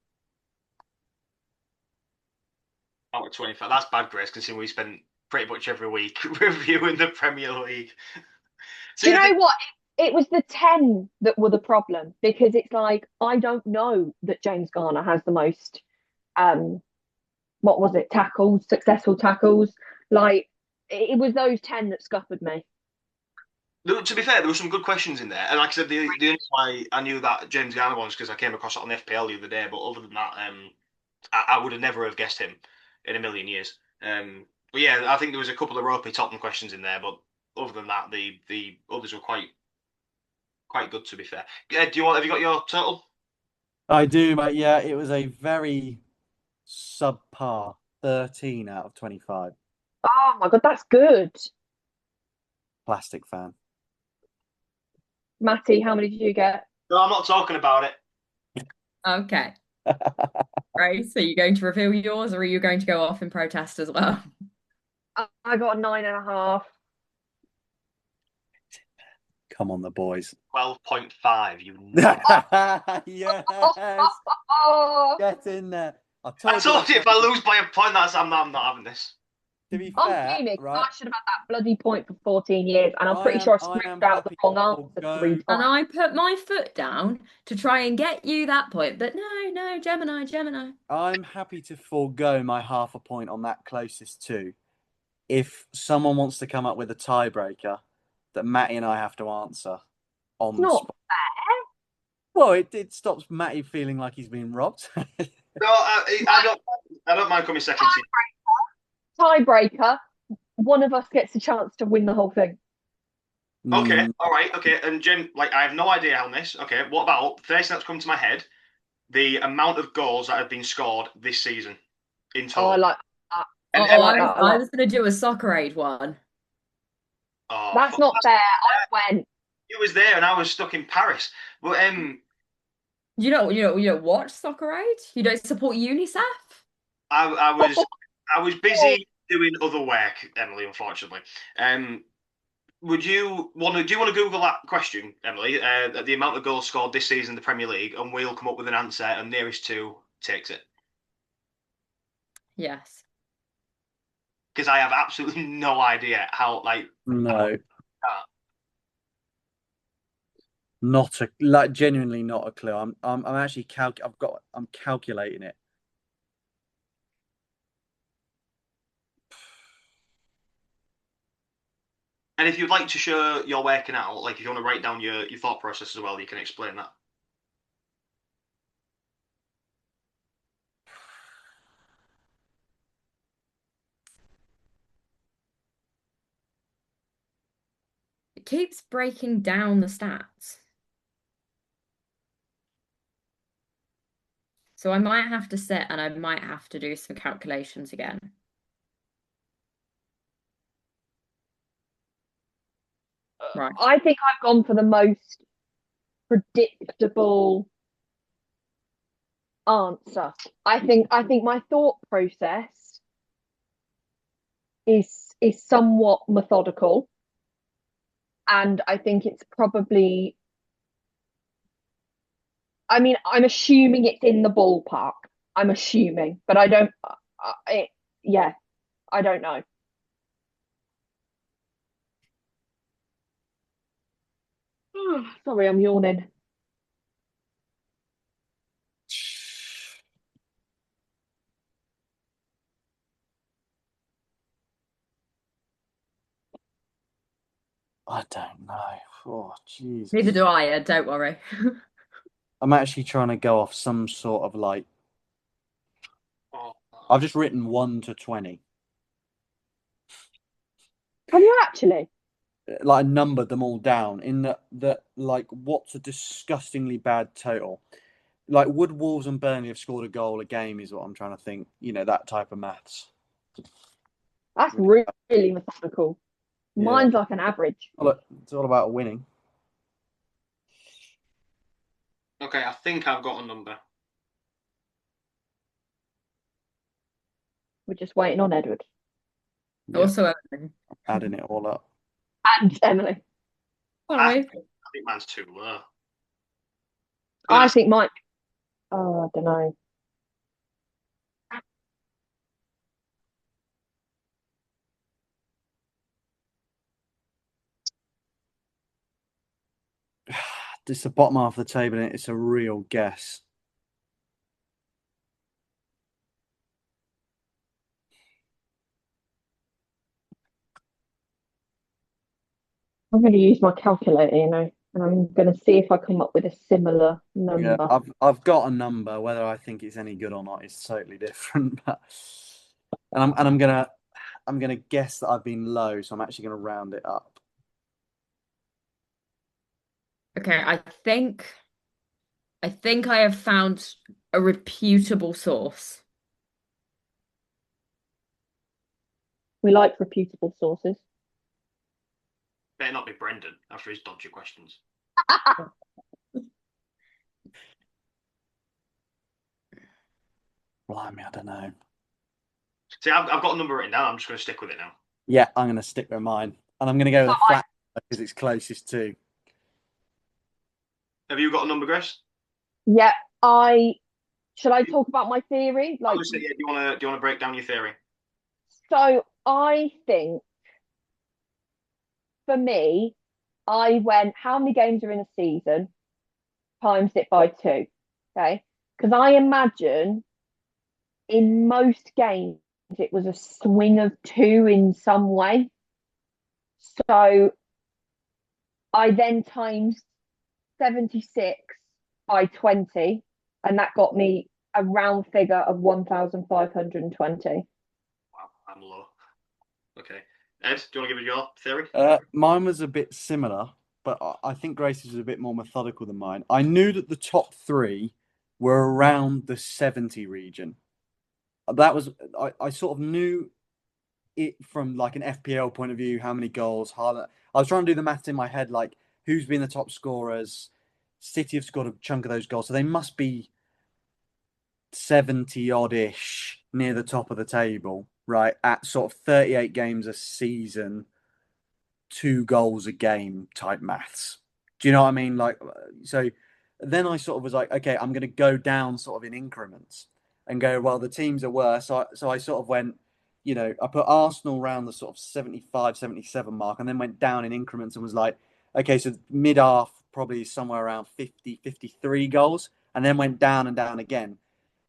Out of 25. That's bad, Grace, considering we spent pretty much every week reviewing the Premier League. Do you know what? It was the 10 that were the problem because it's like I don't know that James Garner has the most what was it, tackles, successful tackles. Like it was those 10 that scuppered me. To be fair, there were some good questions in there, and like I said, the only why I knew that James Garner was because I came across it on FPL the other day. But other than that, I would have never have guessed him in a million years. But yeah, I think there was a couple of ropey Tottenham questions in there, but other than that, the others were quite good. To be fair, do you want? Have you got your total? I do, mate. Yeah, it was a very subpar 13 out of 25. Oh my god, that's good. Plastic fan. Matty, how many did you get? No, I'm not talking about it. Okay. Right. So you're going to reveal yours, or are you going to go off in protest as well? I got a 9.5. Come on, the boys. 12.5. You. Yes. Oh, Get in there. I told you if I lose by a point, I'm not having this. To be I'm fair, fuming. right? I should have had that bloody point for 14 years, and I'm pretty sure I I am screamed out the happy wrong to answer go. 3 And times. I put my foot down to try and get you that point, but no, Gemini. I'm happy to forego my half a point on that closest two. If someone wants to come up with a tiebreaker that Matty and I have to answer on It's the not spot. Well, it stops Matty feeling like he's been robbed. No, I don't mind coming second to you. tiebreaker. One of us gets a chance to win the whole thing. Okay, all right, okay. And Jen, like, I have no idea on this. Okay, what about the first thing that's come to my head? The amount of goals that have been scored this season in Oh, I total. like that. And I like that a I lot. was going to do a Soccer Aid one. Oh, That's not fair. I went. it was there, and I was stuck in Paris. But You don't watch Soccer Aid? You don't support UNICEF? I was busy doing other work, Emily. Unfortunately. Would you want to? Do you want to Google that question, Emily? The amount of goals scored this season in the Premier League, and we'll come up with an answer, and nearest two takes it. Yes. Because I have absolutely no idea how. No, not a genuinely not a clue. I'm actually I'm calculating it. And if you'd like to show your working out, like if you want to write down your thought process as well, you can explain that. It keeps breaking down the stats. So I might have to sit and I might have to do some calculations again. Right. I think I've gone for the most predictable answer. I think my thought process is somewhat methodical, and I think it's probably. I mean, I'm assuming it's in the ballpark. I'm assuming, but I don't. Yeah, I don't know. Sorry, I'm yawning. I don't know. Oh, Jesus. Neither do I, don't worry. I'm actually trying to go off some sort of like. Oh, I've just written 1 to 20. Have you actually? Like I numbered them all down in that like what's a disgustingly bad total. Like would Wolves and Burnley have scored a goal a game is what I'm trying to think. That type of maths. That's really methodical. Yeah. Mine's like an average. Look, it's all about winning. okay, I think I've got a number. We're just waiting on Edward Yeah. Also, Adding it all up. and Emily. I, sorry. I think mine's too low. I think mine. Oh, I don't know. It's the bottom half of the table and it's a real guess. I'm going to use my calculator, and I'm going to see if I come up with a similar Yeah, number. I've got a number. Whether I think it's any good or not is totally different. But I'm gonna guess that I've been low, so I'm actually gonna round it up. Okay, I think I have found a reputable source. We like reputable sources. Better not be Brendan after his dodgy questions. Blimey, I don't know. See, I've got a number written down. I'm just going to stick with it now. Yeah, I'm gonna stick with mine, and I'm gonna go with a flat because it's closest to. Have you got a number, Grace? Yeah, should I talk about my theory? I Like, would say, yeah. Do you want to break down your theory? so I think for me, I went, how many games are in a season? Times it by two. Okay. Because I imagine in most games it was a swing of two in some way. So I then times 76 by 20, and that got me a round figure of 1,520. Wow, I'm low. Okay. Ed, do you want to give us your theory? Mine was a bit similar, but I think Grace's was a bit more methodical than mine. I knew that the top three were around the 70 region. That was I sort of knew it from like an FPL point of view, how many goals, Haaland. I was trying to do the maths in my head, like who's been the top scorers. City have scored a chunk of those goals, so they must be 70 odd ish near the top of the table, right? At sort of 38 games a season, 2 goals a game type maths. Do you know what I mean? Like, so then I sort of was like, okay, I'm going to go down sort of in increments and go, well, the teams are worse. So I sort of went, I put Arsenal around the sort of 75, 77 mark and then went down in increments and was like, okay, so mid half probably somewhere around 50, 53 goals and then went down and down again.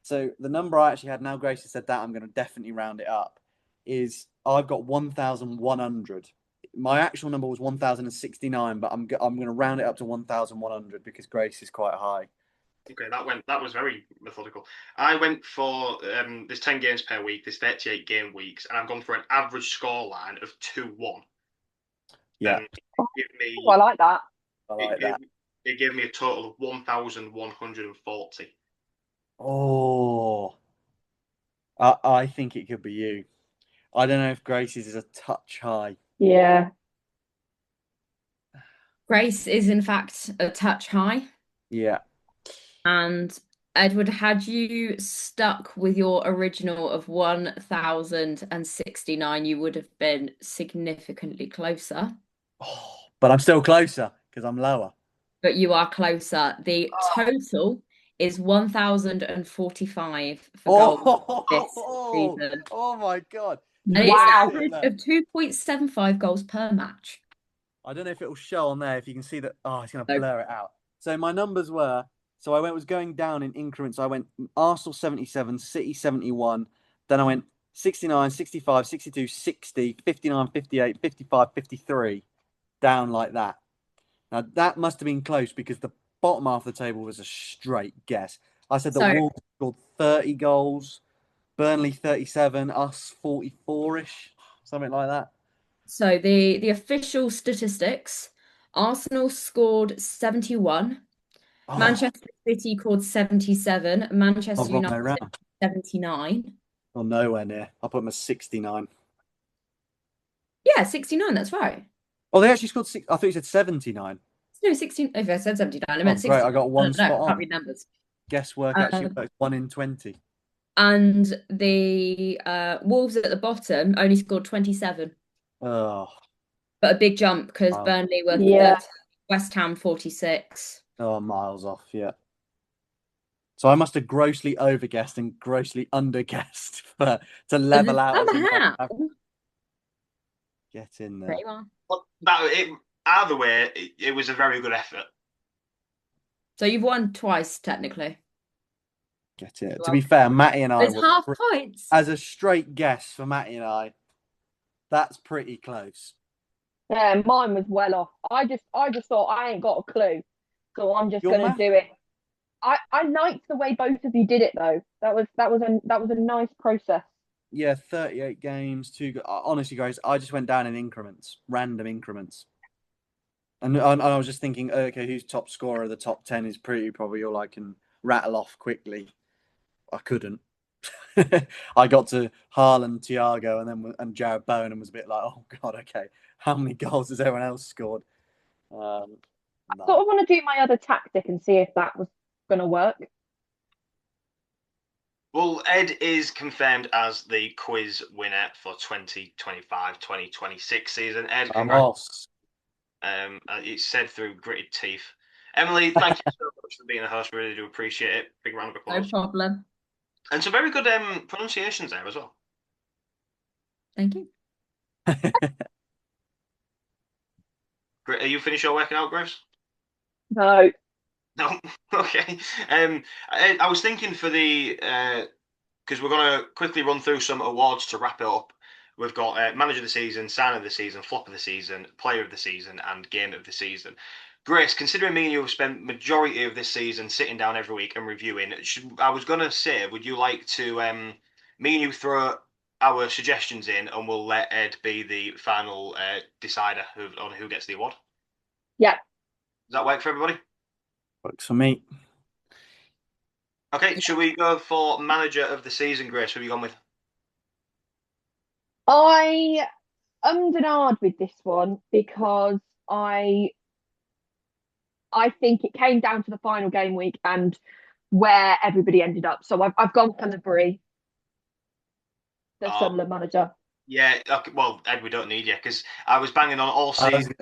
So the number I actually had, now Grace has said that, I'm going to definitely round it up, is I've got 1,100. My actual number was 1,069, but I'm going to round it up to 1,100 because Grace is quite high. Okay, that was very methodical. I went for there's 10 games per week, there's 38 game weeks, and I've gone for an average score line of 2-1. Yeah, And Oh, I like that. I like that. It gave me a total of 1,140. Oh, I think it could be you. I don't know if Grace's is a touch high. Yeah. Grace is in fact a touch high. Yeah. And Edward, had you stuck with your original of 1,069, you would have been significantly closer. Oh, but I'm still closer because I'm lower. But you are closer. The total is 1,045 for goals this season. Oh my God. And it's an Wow. average of 2.75 goals per match. I don't know if it will show on there if you can see that. Oh, it's going to No. blur it out. So my numbers were, so I was going down in increments. I went Arsenal 77, City 71. Then I went 69, 65, 62, 60, 59, 58, 55, 53. down like that. Now that must have been close because the bottom half of the table was a straight guess. I said that So, Wolves scored 30 goals, Burnley 37, us 44-ish, something like that. so the official statistics, Arsenal scored 71, Oh, Manchester City scored 77, I've Manchester gone no United round. 79. Well, nowhere near. I put them as 69. Yeah, 69, that's right. Oh, they actually scored six. I thought you said 79. No, 16. If I said 79, I Oh, meant great. I 69. got I one don't know, spot I can't on. read numbers. Guesswork actually Um, works 1 in 20. and the Wolves at the bottom only scored 27, Oh, but a big jump because wow. Burnley were Yeah. 30, West Ham 46. Oh, miles off. Yeah. So I must have grossly overguessed and grossly underguessed to level out as a nice Somehow, average. Get in there there. you are. But either way, it was a very good effort. So you've won twice, technically. Get it. To Well, be fair, Matty and I it's were half points. as a straight guess for Matty and I. That's pretty close. Yeah, mine was well off. I just thought I ain't got a clue, so I'm just Your gonna math, do it. I liked the way both of you did it though. That was a nice process. yeah, 38 games. Honestly, guys, I just went down in increments, random increments. And I was just thinking, okay, who's top scorer of the top 10 is pretty probably all I can rattle off quickly. I couldn't. I got to Haaland, Thiago, and Jared Bowen, and was a bit like, oh god, okay, how many goals has everyone else scored? Sort No. of want to do my other tactic and see if that was gonna work. Well, Ed is confirmed as the quiz winner for 2025-2026 season. Ed, congrats. Vamos. It's said through gritted teeth. Emily, thank you so much for being a host. We really do appreciate it. Big round of No applause. problem. And some very good pronunciations there as well. Thank you. Are you finished your working out, Grace? No. No. Okay. I was thinking for the because we're going to quickly run through some awards to wrap it up. We've got Manager of the Season, Sign of the Season, Flop of the Season, Player of the Season, and Game of the Season. Grace, considering me and you have spent majority of this season sitting down every week and reviewing, I was going to say, would you like to me and you throw our suggestions in, and we'll let Ed be the final decider on who gets the award? Yeah. Does that work for everybody? Works for me. Okay, should we go for Manager of the Season, Grace? Who have you gone with? I ummed and ahed with this one because I think it came down to the final game week and where everybody ended up. So I've gone for Labrie, the Oh, Sunderland manager. yeah. Okay, well, Ed, we don't need you because I was banging on all I was season.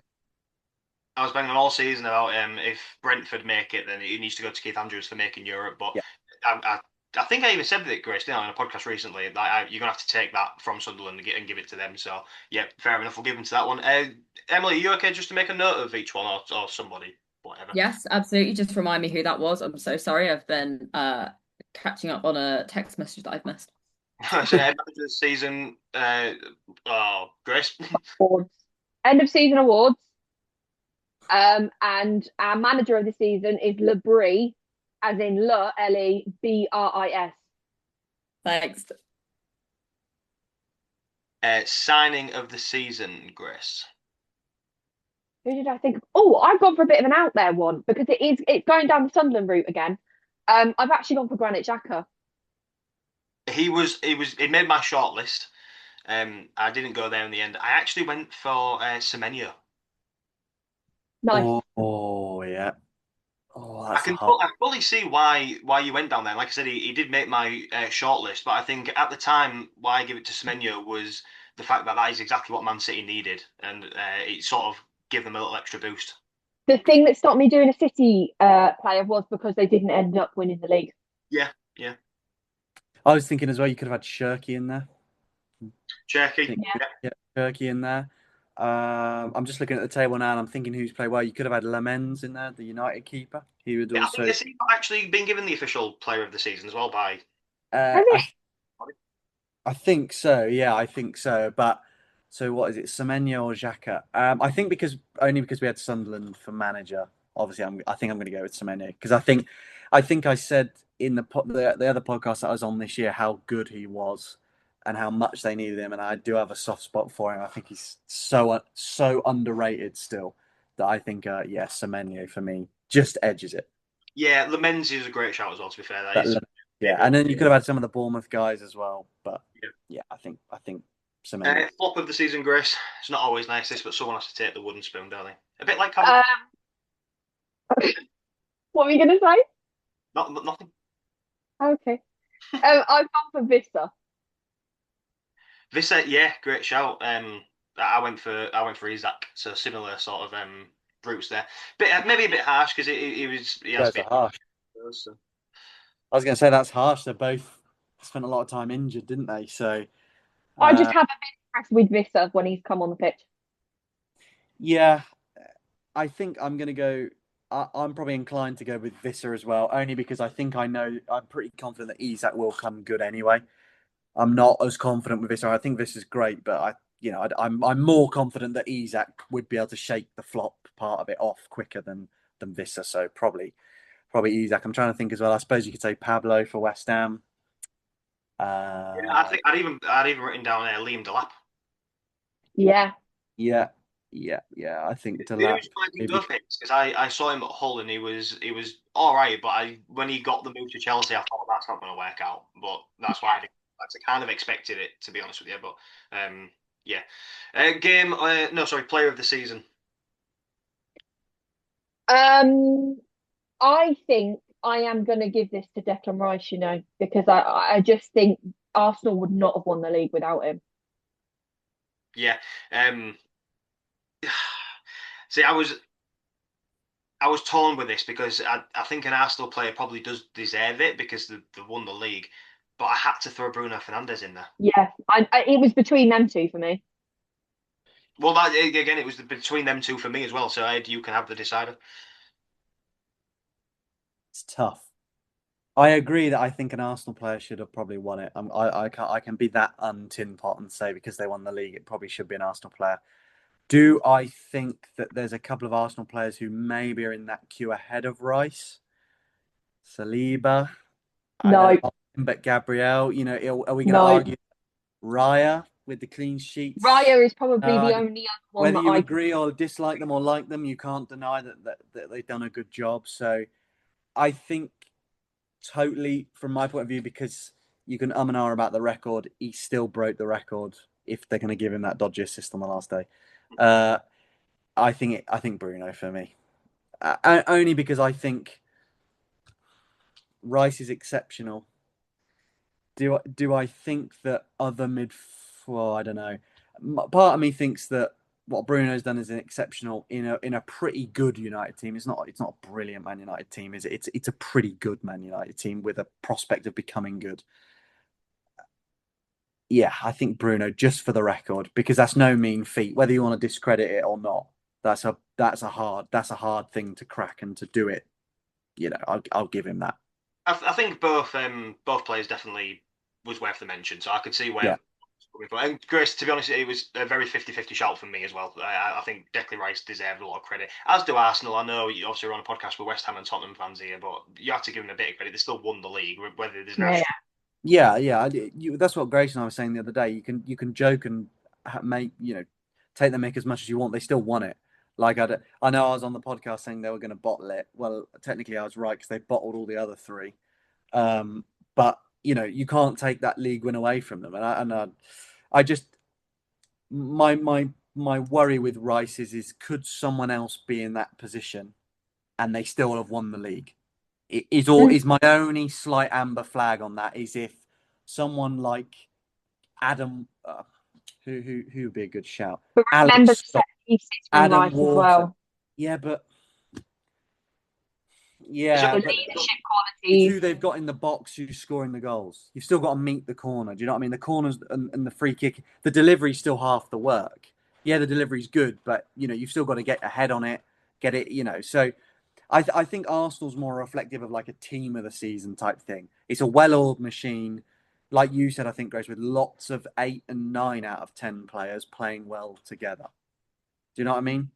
I was banging on all season about if Brentford make it, then it needs to go to Keith Andrews for making Europe. But Yeah. I think I even said that, Grace, didn't I, on a podcast recently, that you're gonna have to take that from Sunderland and give it to them. So yeah, fair enough. We'll give them to that one. Emily, are you okay just to make a note of each one or somebody, whatever? Yes, absolutely. Just remind me who that was. I'm so sorry. I've been catching up on a text message that I've missed. So Manager of the Season. Oh, Grace. Awards. End of season awards. And our manager of the season is Labrie, as in Lebris. Thanks. Signing of the season, Grace. Who did I think of? Oh, I've gone for a bit of an out there one because it's going down the Sunderland route again. I've actually gone for Granit Xhaka. He made my shortlist. I didn't go there in the end. I actually went for Semenyo. Nice. Oh yeah. Oh, I that's a can hard. I fully see why you went down there. Like I said, he did make my shortlist, but I think at the time why I give it to Semenyo was the fact that is exactly what Man City needed, and it sort of gave them a little extra boost. The thing that stopped me doing a City player was because they didn't end up winning the league. Yeah, yeah. I was thinking as well. You could have had Shirky in there. Cherky. Yeah, Shirky in there. I'm just looking at the table now, and I'm thinking who's played well. You could have had Lamens in there, the United keeper. He would Yeah, I also. think he's not actually been given the official Player of the Season as well by. I think so. Yeah, I think so. But So what is it, Semenyo or Xhaka? I think because we had Sunderland for manager. Obviously, I think I'm going to go with Semenyo because I said in the other podcast that I was on this year how good he was and how much they needed him, and I do have a soft spot for him. I think he's so underrated still that I think Semenyo for me just edges it. Yeah, Lamens is a great shout as well. To be fair, that That is. yeah, and then you could have had some of the Bournemouth guys as well, but Yeah. yeah, I think Semenyo. Flop of the season, Grace. It's not always nice this, but someone has to take the wooden spoon, don't they? A bit like Callum. What were you going to say? Nothing. Okay. I've gone for Vista. This, yeah, great shout. I went for Isaac, so similar sort of routes there. But maybe a bit harsh because he has Those been are harsh. So. I was going to say that's harsh. They both spent a lot of time injured, didn't they? So I just haven't been impressed with Vista when he's come on the pitch. yeah, I think I'm going to go. I'm probably inclined to go with Visser as well, only because I'm pretty confident that Isak will come good anyway. I'm not as confident with Visser. I think Visser's great, but I'm more confident that Isak would be able to shake the flop part of it off quicker than Visser. So probably Isak. I'm trying to think as well. I suppose you could say Pablo for West Ham. Yeah, I think I'd even written down Liam Delap. Yeah. Yeah. I think It Delap. was quite good picks because I saw him at Hull and he was all right, but when he got the move to Chelsea, I thought that's not going to work out. But that's why I kind of expected it, to be honest with you. But yeah, player of the season. I think I am going to give this to Declan Rice, because I just think Arsenal would not have won the league without him. Yeah. See, I was torn with this because I think an Arsenal player probably does deserve it because they won the league, but I had to throw Bruno Fernandes in there. Yeah, it was between them two for me. Well, that again, it was between them two for me as well. So Ed, you can have the decider. It's tough. I agree that I think an Arsenal player should have probably won it. I can be that tin pot and say because they won the league, it probably should be an Arsenal player. Do I think that there's a couple of Arsenal players who maybe are in that queue ahead of Rice? Saliba, I No, don't like him, but Gabriel, are we going to no. argue Raya with the clean sheets? Raya is probably the only other one Whether that you agree or dislike them or like them, you can't deny that they've done a good job. So I think totally from my point of view, because you can and ah about the record, he still broke the record if they're going to give him that dodgy assist on the last day. I think Bruno for me, only because I think Rice is exceptional. Do I think that other well, I don't know. Part of me thinks that what Bruno's done is an exceptional in a pretty good United team. It's not a brilliant Man United team, is it? It's a pretty good Man United team with a prospect of becoming good. Yeah, I think Bruno, just for the record, because that's no mean feat. Whether you want to discredit it or not, that's a hard thing to crack, and to do it, I'll give him that. I think both players definitely was worth the mention, so I could see where. Yeah. And Grace, to be honest, it was a very 50-50 shout from me as well. I think Declan Rice deserved a lot of credit, as do Arsenal. I know you obviously are on a podcast with West Ham and Tottenham fans here, but you have to give them a bit of credit. They still won the league, whether there's an Yeah. That's what Grace and I were saying the other day. You can joke and take the mick as much as you want. They still won it. Like I know I was on the podcast saying they were going to bottle it. Well, technically I was right because they bottled all the other three. But you can't take that league win away from them. And I just my worry with Rice is could someone else be in that position and they still have won the league? Is my only slight amber flag on that is if someone like Adam, who would be a good shout? But remember, Adam Rice Water. as well. Yeah, but leadership qualities. Who they've got in the box who's scoring the goals. You've still got to meet the corner. Do you know what I mean? The corners and the free kick, the delivery's still half the work. Yeah, the delivery's good, but you've still got to get a head on it, get it. So I think Arsenal's more reflective of like a team of the season type thing. It's a well-oiled machine. like you said, I think, Grace, with lots of 8 and 9 out of 10 players playing well together. Do you know what I mean?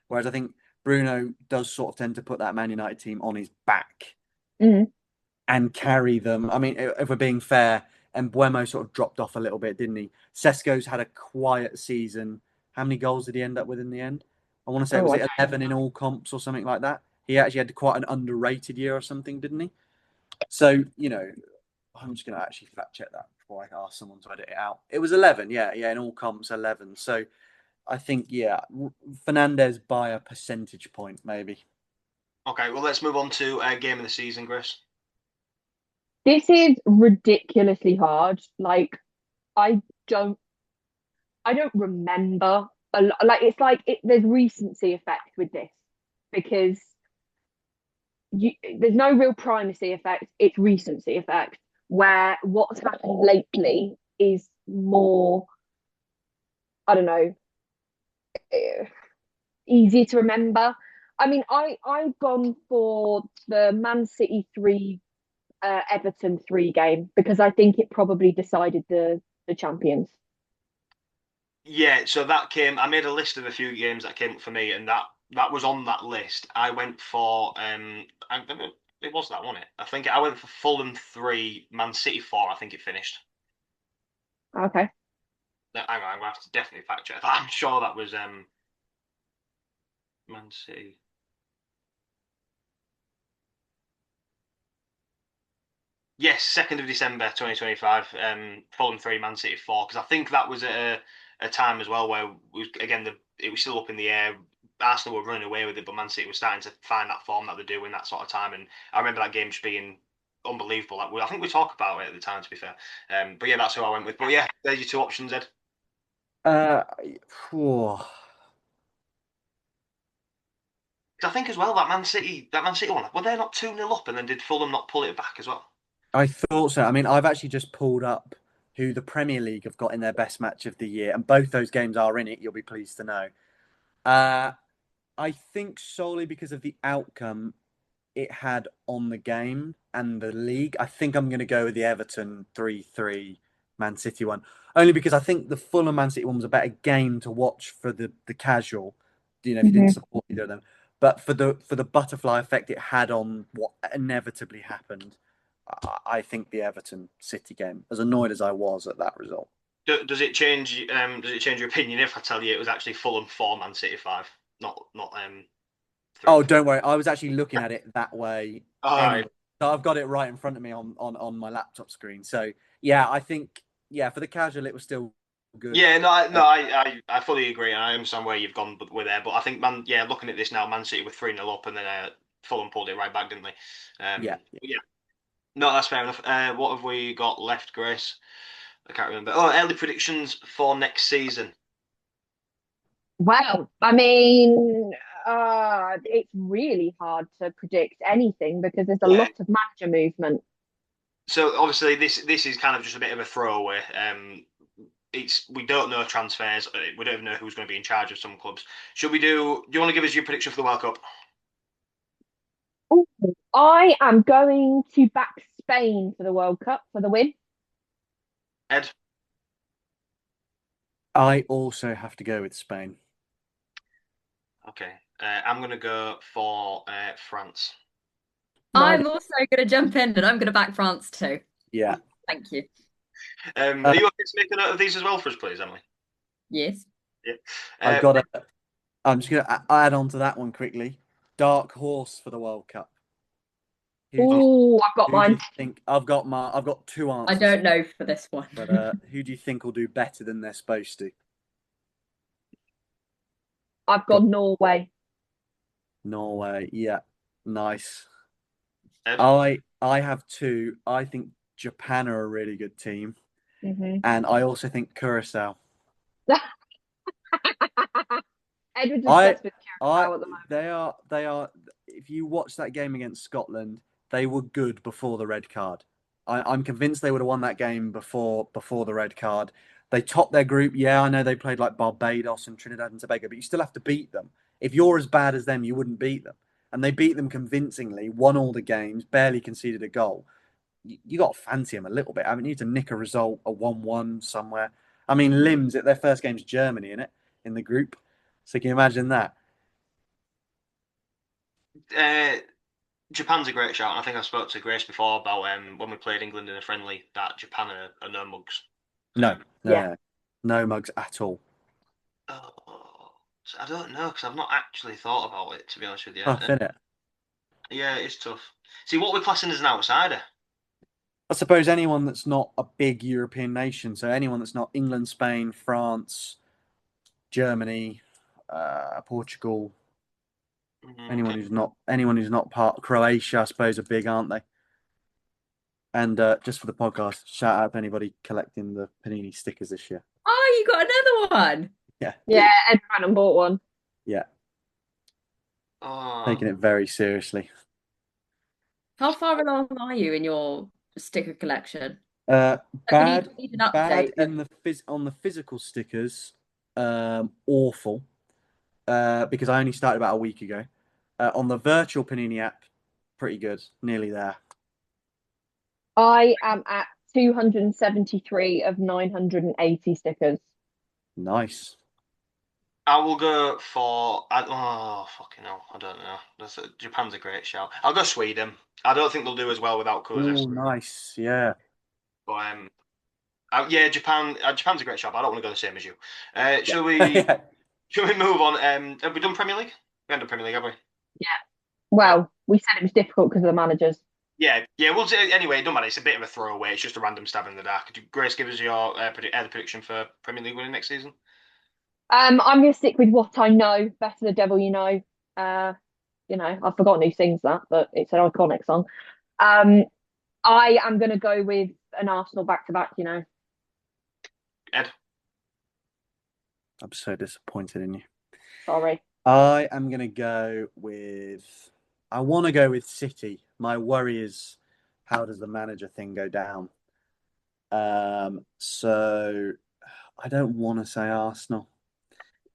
Whereas I think Bruno does sort of tend to put that Man United team on his back Mm. and carry them. I mean, if we're being fair, and Buemo sort of dropped off a little bit, didn't he? Sesko's had a quiet season. How many goals did he end up with in the end? I want to say, Oh, was I it 11 in all comps or something like that? He actually had quite an underrated year or something, didn't he? So, I'm just going to actually fact check that before I ask someone to edit it out. It was 11, yeah, in all comps, 11. So I think, yeah, Fernandez by a percentage point, maybe. Okay, well, let's move on to game of the season, Chris. This is ridiculously hard. Like, I don't, I don't remember like it's like there's recency effect with this because there's no real primacy effect. It's recency effect where what's happened lately is more, I don't know, eh, easy to remember. I mean, I've gone for the Man City 3, Everton 3 game because I think it probably decided the champions. Yeah, so that came. I made a list of a few games that came up for me, and that was on that list. I went for it was that, wasn't it? I think I went for Fulham 3, Man City 4. I think it finished. Okay. I'm gonna have to definitely fact check. I'm sure that was Man City. Yes, 2nd of December 2025. Fulham 3, Man City 4. Because I think that was at a time as well where again it was still up in the air. Arsenal were running away with it, but Man City was starting to find that form that they do in that sort of time. And I remember that game just being unbelievable. Like, I think we talked about it at the time, to be fair. But yeah, that's who I went with. But yeah, there's your two options, Ed. Uh, phew. 'Cause I think as well that Man City one, were they not 2-0 up, and then did Fulham not pull it back as well? I thought so. I mean, I've actually just pulled up who the Premier League have got in their best match of the year, and both those games are in it. You'll be pleased to know. Uh, I think solely because of the outcome it had on the game and the league, I think I'm going to go with the Everton 3-3 Man City one. Only because I think the Fulham Man City one was a better game to watch for the casual, if you didn't Mhm. support either of them. But for the butterfly effect it had on what inevitably happened, I think the Everton City game, as annoyed as I was at that result. Does it change? Does it change your opinion if I tell you it was actually Fulham 4, Man City 5, not 3? Oh, don't worry. I was actually looking at it that way All right. anyway. So I've got it right in front of me on my laptop screen. So yeah, I think for the casual it was still good. Yeah, no, Uh, I fully agree. I understand where you've gone with there, but I think looking at this now, Man City were 3-0 up, and then Fulham pulled it right back, didn't they? yeah. Yeah, no, that's fair enough. What have we got left, Grace? I can't remember. Oh, early predictions for next season. Well, I mean, it's really hard to predict anything because there's a Yeah. lot of manager movement. So obviously this is kind of just a bit of a throwaway. We don't know transfers. We don't even know who's going to be in charge of some clubs. Should we do? Do you want to give us your prediction for the World Cup, Ooh, I am going to back Spain for the World Cup for the win. Ed? I also have to go with Spain. Okay. I'm going to go for France. Right. I'm also going to jump in and I'm going to back France too. Yeah. Thank you. Are you okay to make a note of these as well for us, please, Emily? Yes. Yeah. I've got a. I'm just going to add on to that one quickly. Dark horse for the World Cup. Oh, I've got Who do you mine. think? I've got two I answers. don't know for this one. But who do you think will do better than they're supposed to? I've got Norway. Norway, yeah, nice. Ed? I have two. I think Japan are a really good team, Hmm. and I also think Curacao. Edward's I, obsessed with I, Curacao at the moment. they are. If you watch that game against Scotland, they were good before the red card. I'm convinced they would have won that game before the red card. They topped their group. Yeah, I know they played like Barbados and Trinidad and Tobago, but you still have to beat them. If you're as bad as them, you wouldn't beat them. And they beat them convincingly, won all the games, barely conceded a goal. you got to fancy them a little bit. I mean, you need to nick a result, a 1-1 somewhere. I mean, Lim's at their first game's Germany in the group. So can you imagine that? Japan's a great shout. And I think I spoke to Grace before about when we played England in a friendly that Japan are no mugs. No, Yeah. no mugs at all. Oh, I don't know because I've not actually thought about it to be honest with you. Tough, isn't it? Yeah, it's tough. See, what we're classing as an outsider. I suppose anyone that's not a big European nation, so anyone that's not England, Spain, France, Germany, Portugal, Okay. anyone who's not part Croatia, I suppose, are big, aren't they? And just for the podcast, shout out to anybody collecting the Panini stickers this year. Oh, you got another one. Yeah, Yeah, Ed ran and bought one. yeah, Oh, taking it very seriously. How far along are you in your sticker collection? Uh, We need, bad, we need an bad update. in the on the physical stickers. Awful. Because I only started about a week ago. On the virtual Panini app, pretty good, nearly there. I am at 273 of 980 stickers. Nice. I will go for. Oh, fucking hell. I don't know. Japan's a great shout. I'll go Sweden. I don't think they'll do as well without Oh, Kulusevski. nice. Yeah. But yeah, Japan. Japan's a great shout. But I don't want to go the same as you. Shall we? Yeah. Shall we move on? Have we done Premier League? We haven't done Premier League, have we? Yeah. Well, we said it was difficult because of the managers. Yeah, yeah. Well, anyway, it doesn't matter. It's a bit of a throwaway. It's just a random stab in the dark. Grace, give us your prediction for Premier League winning next season. I'm going to stick with what I know. Better the devil you know. I've forgotten who sings that, but it's an iconic song. I am going to go with an Arsenal back-to-back, Ed? I'm so disappointed in you. Sorry. I am going to go with. I want to go with City. My worry is how does the manager thing go down? So I don't want to say Arsenal,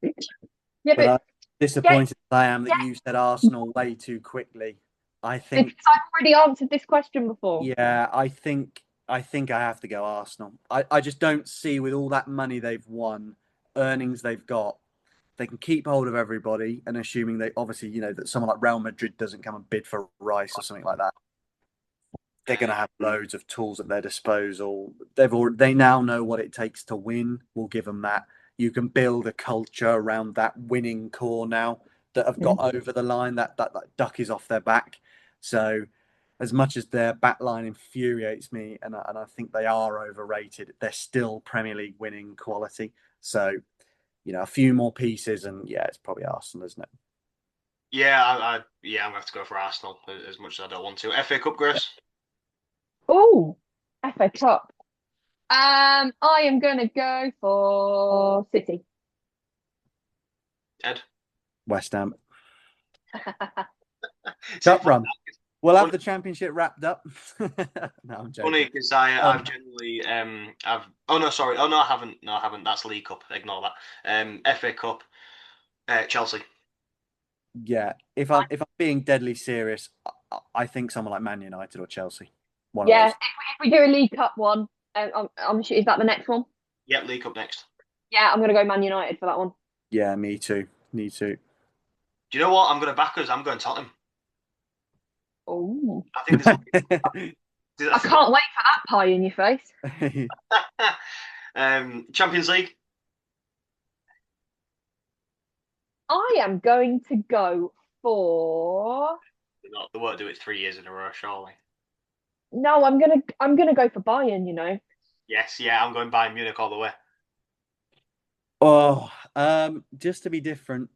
Yeah, but I'm but disappointed I am that yeah, you said Arsenal way too quickly. I because think, I've already answered this question before. yeah, I think I have to go Arsenal. I just don't see with all that money they've won, earnings they've got, they can keep hold of everybody, and assuming they obviously, that someone like Real Madrid doesn't come and bid for Rice or something like that, they're going to have loads of tools at their disposal. They now know what it takes to win. We'll give them that. You can build a culture around that winning core now that have got over the line. That duck is off their back. So, as much as their back line infuriates me, and I think they are overrated, they're still Premier League winning quality. So, a few more pieces, and yeah, it's probably Arsenal, isn't it? Yeah, I'm gonna have to go for Arsenal as much as I don't want to. FA Cup, Grace. Oh, FA Cup. I am going to go for City. Ed. West Ham. See, Cup run. We'll have funny, the championship wrapped up. No, I'm joking. funny because I've generally I've oh no sorry oh no I haven't that's League Cup, ignore that. FA Cup, Chelsea. Yeah, if I'm being deadly serious, I think someone like Man United or Chelsea. One of Yeah, those. if we do a League Cup one, I'm sure, is that the next one? Yep, League Cup next. Yeah, I'm going to go Man United for that one. Yeah, me too. Me too. Do you know what? I'm going to back us. I'm going Tottenham. Oh, I think there's I can't wait for that pie in your face. Champions League. I am going to go for. They won't do it 3 years in a row, surely. No, I'm gonna go for Bayern. Yes, yeah, I'm going Bayern Munich all the way. Oh, just to be different,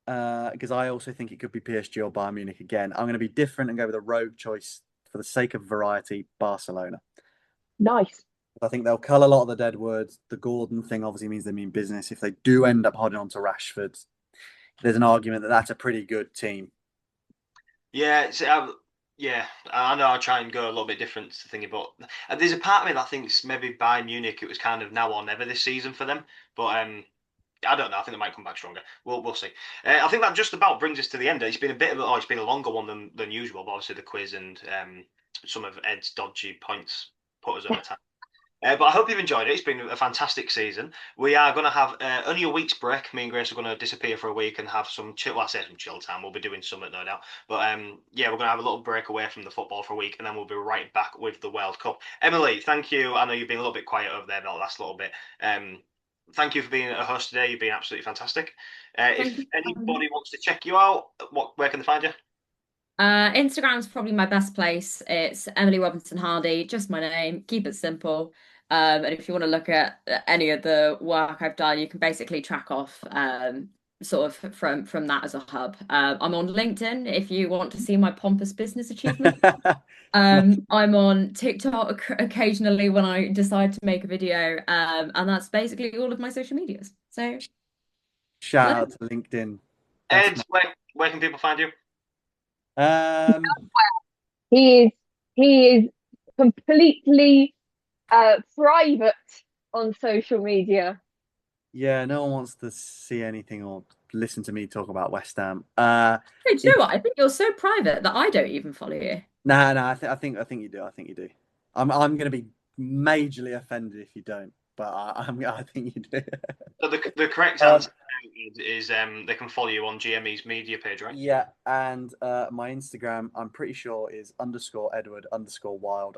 because I also think it could be PSG or Bayern Munich again. I'm going to be different and go with a rogue choice for the sake of variety, Barcelona. Nice. I think they'll cull a lot of the dead words. The Gordon thing obviously means they mean business. If they do end up holding on to Rashford, there's an argument that that's a pretty good team. Yeah, yeah, I know I try and go a little bit different to thinking, but there's a part of me that thinks maybe Bayern Munich it was kind of now or never this season for them. But I don't know. I think they might come back stronger. We'll see. I think that just about brings us to the end. It's been a longer one than usual, but obviously the quiz and some of Ed's dodgy points put us over time. But I hope you've enjoyed it. It's been a fantastic season. We are going to have only a week's break. Me and Grace are going to disappear for a week and have some chill. Well, I say some chill time. We'll be doing something, no doubt. But yeah, we're going to have a little break away from the football for a week, and then we'll be right back with the World Cup. Emily, thank you. I know you've been a little bit quiet over there the last little bit. Thank you for being a host today. You've been absolutely fantastic. If anybody wants to check you out, where can they find you? Instagram's probably my best place. It's Emily Robinson Hardy, just my name. Keep it simple. And if you want to look at any of the work I've done, you can basically track off sort of from that as a hub. I'm on LinkedIn if you want to see my pompous business achievement. I'm on TikTok occasionally when I decide to make a video. And that's basically all of my social medias. So Shout out to LinkedIn. Ed, where can people find you? He is completely private on social media. Yeah, no one wants to see anything or listen to me talk about West Ham. Hey, do you know what? I think you're so private that I don't even follow you. No, I think you do. I think you do. I'm going to be majorly offended if you don't, but I think you do. So the correct answer is they can follow you on GME's media page, right? Yeah, and my Instagram, I'm pretty sure, is _Edward_Wild_.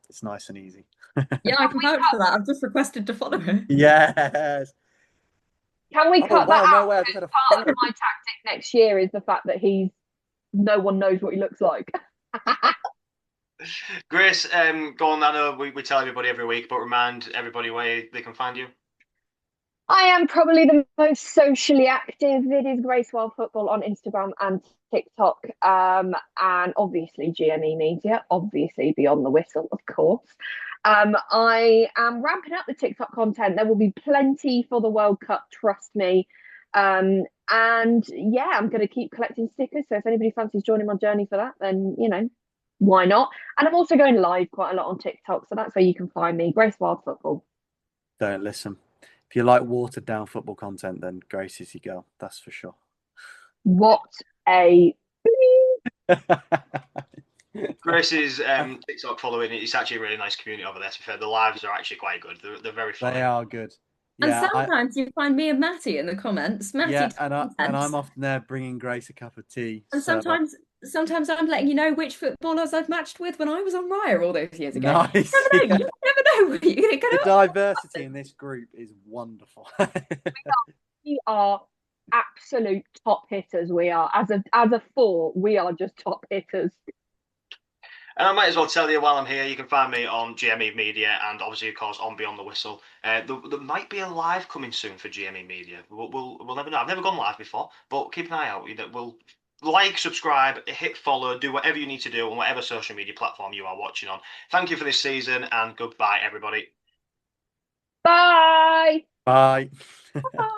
It's nice and easy. Yeah, I can vouch for that. I've just requested to follow her. Yes. Can we cut that out? No way, I've got Part of my tactic next year is the fact that no one knows what he looks like. Grace, go on. I know we tell everybody every week, but remind everybody where they can find you. I am probably the most socially active. It is Grace Wild Football on Instagram and TikTok, and obviously GME Media, obviously Beyond the Whistle, of course. I am ramping up the TikTok content. There will be plenty for the World Cup, trust me. And yeah, I'm going to keep collecting stickers. So if anybody fancies joining my journey for that, then why not? And I'm also going live quite a lot on TikTok, so that's where you can find me, Grace Wild Football. Don't listen. If you like watered down football content, then Grace is your girl. That's for sure. What a Grace's TikTok following, it's actually a really nice community over there. To be fair, the lives are actually quite good. They're very funny. They are good. And sometimes you find me and Matty in the comments. Matty, and I'm often there bringing Grace a cup of tea. And sometimes I'm letting you know which footballers I've matched with when I was on Raya all those years ago. Nice. You never know what you're going to The diversity in this group is wonderful. We are absolute top hitters. We are as a four. We are just top hitters. And I might as well tell you while I'm here, you can find me on GME Media and obviously, of course, on Beyond the Whistle. There might be a live coming soon for GME Media. We'll never know. I've never gone live before, but keep an eye out. We'll like, subscribe, hit follow, do whatever you need to do on whatever social media platform you are watching on. Thank you for this season and goodbye, everybody. Bye. Bye. Bye.